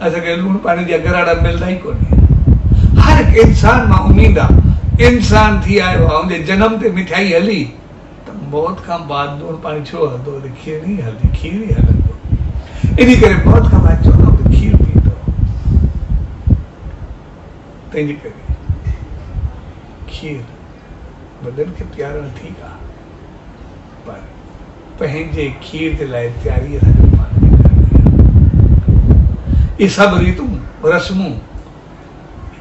असांखे लूण पाणी जा गराड़ा मिलंदा ई कोन्हे। हर हिकु इंसान मां उमीद आहे, इंसान थी आयो आहे, उनजे जनम ते मिठाई हली त मौत खां बाद लूण पाणी छो हलंदो? खीर ई हलंदी, खीर ई हलंदो। इन करे मौत खां बाद चवंदा खीर पींदो। तंहिंजे करे खीर बदन खे प्यारण ठीकु आहे, पर पंहिंजे खीर जे लाइ तयारी असांखे पाण खे करणी आहे। इहे सभु रीतूं, रस्मूं,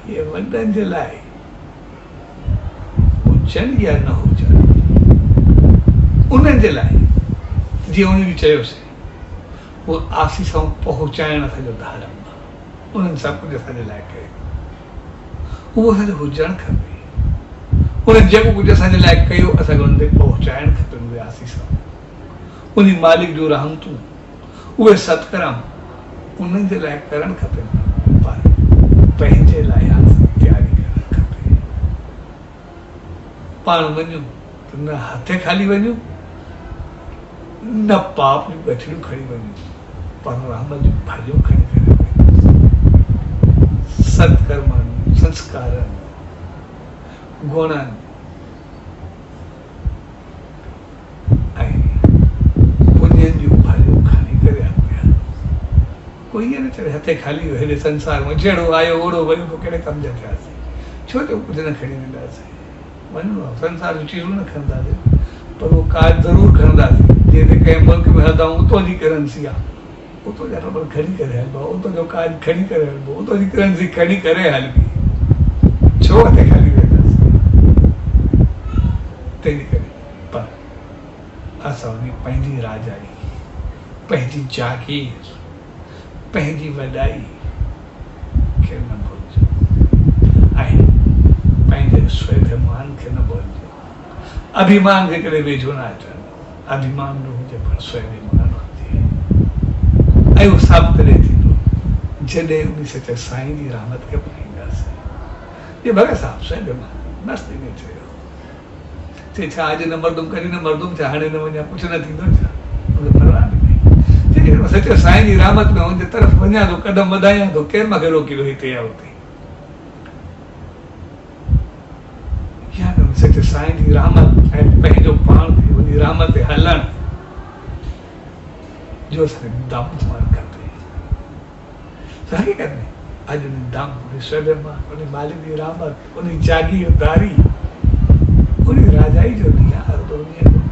इहे वॾनि जे लाइ हुजनि या न हुजनि, उन्हनि जे लाइ जीअं उन्हनि चयोसीं, उहो आसीसां पहुचाइण असांजो धर्म आहे। उन्हनि सभु कुझु असांजे लाइ कयो, उहो असांजो हुजणु खपे। उन्हनि जेको कुझु असांजे लाइ कयो, असांखे उन ते पहुचाइणु खपे। उहे आसीसां, उन मालिक जूं रहमतूं, उहे सत्कर्म उन्हनि जे लाइ करणु खपे, पर पंहिंजे लाइ तयारी करणु खपे। पाण वञूं त न हथे खाली वञूं, न पाप जूं गठड़ियूं खणी वञूं, पर रहमत जूं भाॼियूं खणी करे वञूं। सत्कर्मनि, संस्कारनि, गुणनि ऐं पुण्यनि जूं भाॼियूं खणी करे अॻियां। कोई ईअं न चए हथे खाली हेॾे संसार में जहिड़ो आयो ओड़ो वञो, पोइ कहिड़े कम जा थियासीं? छो जो कुझु न खणी वेंदासीं? वञिणो आहे, संसार जूं चीज़ूं न खणंदासीं, पर उहो काज ज़रूरु खणंदासीं। जीअं कंहिं मुल्क में हलंदा आहियूं, उतां जी करेंसी आहे, उतां जा रबड़ खणी करे हलबो, उतां जो काज खणी करे हलबो, उतां जी करेंसी खणी करे हलबी। छो हथे खाली वेंदासीं? तंहिंजे करे पर असां उन पंहिंजी राजाई, पंहिंजी जागीर, पंहिंजी वॾाई खे न भुलिजो ऐं पंहिंजे स्वाभिमान खे न भुलिजो। अभिमान जे करे वेझो न अचनि, अभिमान न हुजे पर स्वाभिमान हुजे। ऐं उहो सभु तॾहिं थींदो जॾहिं उन सचे साईं जी रहमत खे पाईंदासीं। ये भॻत साहिबु स्वाभिमान मस्ती में चयो, चए छा अॼु न मर्दुम कॾहिं न मर्दुम, छा हाणे न वञा कुझु न थींदो छा? उनखे परवाह बि न। जेकॾहिं सचे साईं जी रहमत में हुनजे तरफ़ वञा थो, कदम वधायां थो, केरु मूंखे रोकींदो हिते या हुते? सचे साईं जी रहमत ऐं पंहिंजो पाण खे उन रहमत ते हलण जो असांखे दम हुअणु खपे। हक़ीक़त में अॼु उन दम, उन स्वाभिमान, उन मालिक जी रहमत, उन जागीरदारी, उन राजाई जो ॾींहुं हर दुनिया में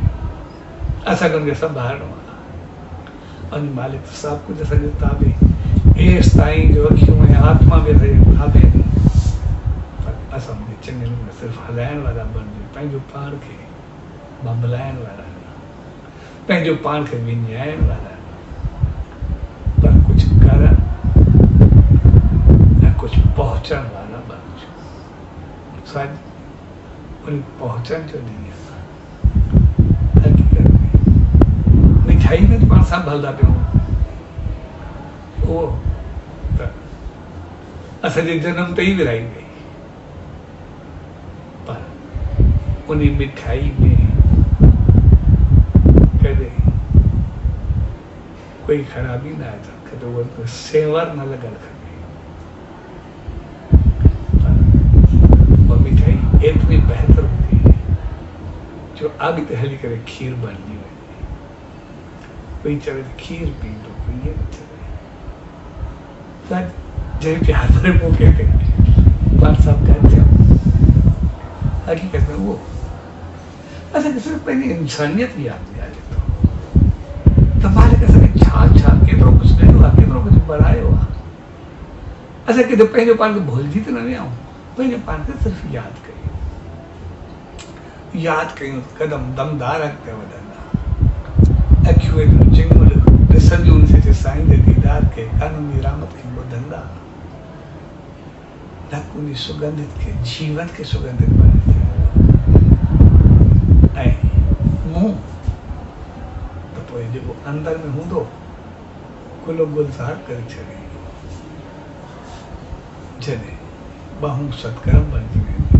असांखे उनखे संभालणो आहे। उन मालिक सभु कुझु असांजे ताबे, एसि ताईं जो अखियूं ऐं आत्मा बि असांजे ताबे में, पर असां उनखे चङे नमूने सिर्फ़ु हलाइण वारा बणिजो, पंहिंजो पाण खे बंबलाइण वारा पंहिंजो पाण खे विञाइण वारा पर कुझु करण ऐं कुझु पहुचण वारा बणिजो। साईं उन पहुचण जो ॾींहुं आहे हक़ीक़त में मिठाई में पाण सां भलंदा पियूं उहो त असांजे जनम ते ई विराई वई पर उन मिठाई में कॾहिं कोई ख़राबी न आहे त उहो सेंवर न लॻणु खपे पर उहा मिठाई एतिरी बहितर हूंदी जो अॻिते हली करे खीर बणिजी वञे। कोई चवे त खीर पींदो कोई ईअं न चवे जंहिं खे हर मौक़े ते पाण सां गॾु थियऊं हक़ीक़त में उहो असांखे सिर्फ़ु पंहिंजी इंसानियत यादि ॾियारे थो त मालिक असांखे छा छा केतिरो कुझु ॾिनो आहे केतिरो कुझु बढ़ायो आहे। असां किथे पंहिंजो पाण खे भुलिजी त न वियाऊं पंहिंजो पाण खे सिर्फ़ु यादि कयूं क़दम दमदार अॻिते वधंदा अखियूं चिंगुल ॾिसंदियूं उनसे साईं जे दीदार खे कानूनी रामत खे ॿुधंदा नक उन सुगंधित खे जीवन खे सुगंधित बणे ऐं मुंहुं त पोइ जेको अंदर में हूंदो गुल गुलज़ार करे छॾे जॾहिं ॿाहूं सतकर्म बणिजी वेंदी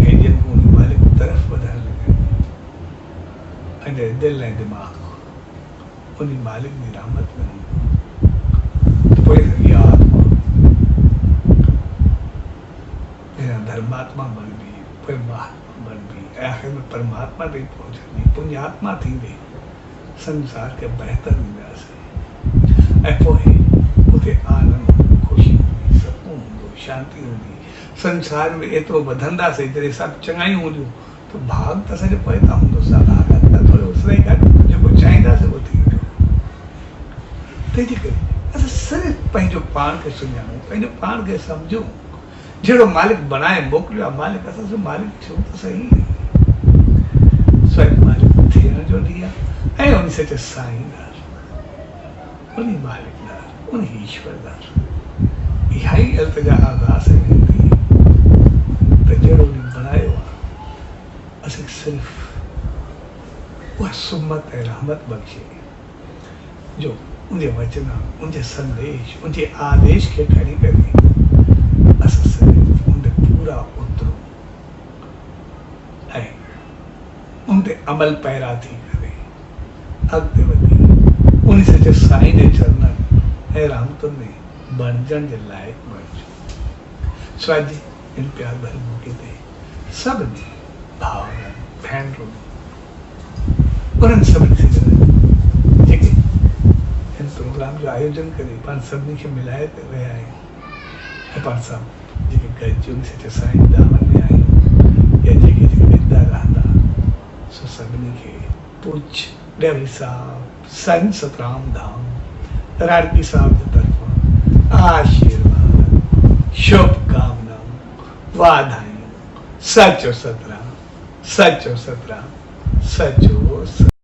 ऐं जिन उन मालिक तरफ़ वधण लॻे अञा दिलि ऐं दिमाग़ उन मालिक जी रहमत में हूंदो त पोइ यादि धर्मात्मा बणबी पोइ महात्मा बणबी ऐं आख़िर में परमात्मा ताईं पहुचंदी पुण्यात्मा थींदी संसार खे बहितर ॾींदासीं ऐं पोइ उते आनंद ख़ुशी हूंदी सुकून हूंदो शांती हूंदी संसार में एतिरो वधंदासीं जॾहिं सभु चङायूं हूंदियूं त भाग त असांजो पइता हूंदो सालाह त थोरो उसराई काॾूं जेको चाहींदासीं उहो थी वेंदो। तंहिंजे करे असां सिर्फ़ु पंहिंजो पाण खे सुञाणूं पंहिंजो पाण खे सम्झूं जहिड़ो मालिक बनाए मोकिलियो आहे मालिक असां सां मालिक थियो त सही स्वयं मालिक थियण जो ॾींहुं आहे ऐं उन सच साईं दार उन मालिक दार उन ईश्वर दार इहा ई अल्तजा अरदास वेंदी त जहिड़ो उन बनायो आहे असांखे सिर्फ़ु उहा सुमत ऐं रहमत बख़्शे जो उनजे वचन उनजे संदेश उनजे आदेश खे खणी करे असां सिर्फ़ु उन ते पूरा उतरूं ऐं उन ते अमल पैरा थी करे अॻिते वधी उन सच साईं जे चरणनि ऐं रहमतुनि में बणजण जे लाइक़ु बणिजो। स्वाजी इन प्यार भरे मौक़े ते सभिनी भाउरनि भेनरुनि उन्हनि सभिनी से जेके हिन प्रोग्राम जो आयोजन करे पाण सभिनी खे मिलाए रहिया आहियूं ऐं पाण सभु जेके गॾिजी उन सच साईं दामन में आहियूं या जेके वेंदा रहंदा सो सभिनी खे पूछ डेवरी साहब संत सतराम धाम राड़की साहब जे तरफ़ां आशीर्वाद शुभकामनाऊं वाधायूं सचो सतराम सचो सतराम सचो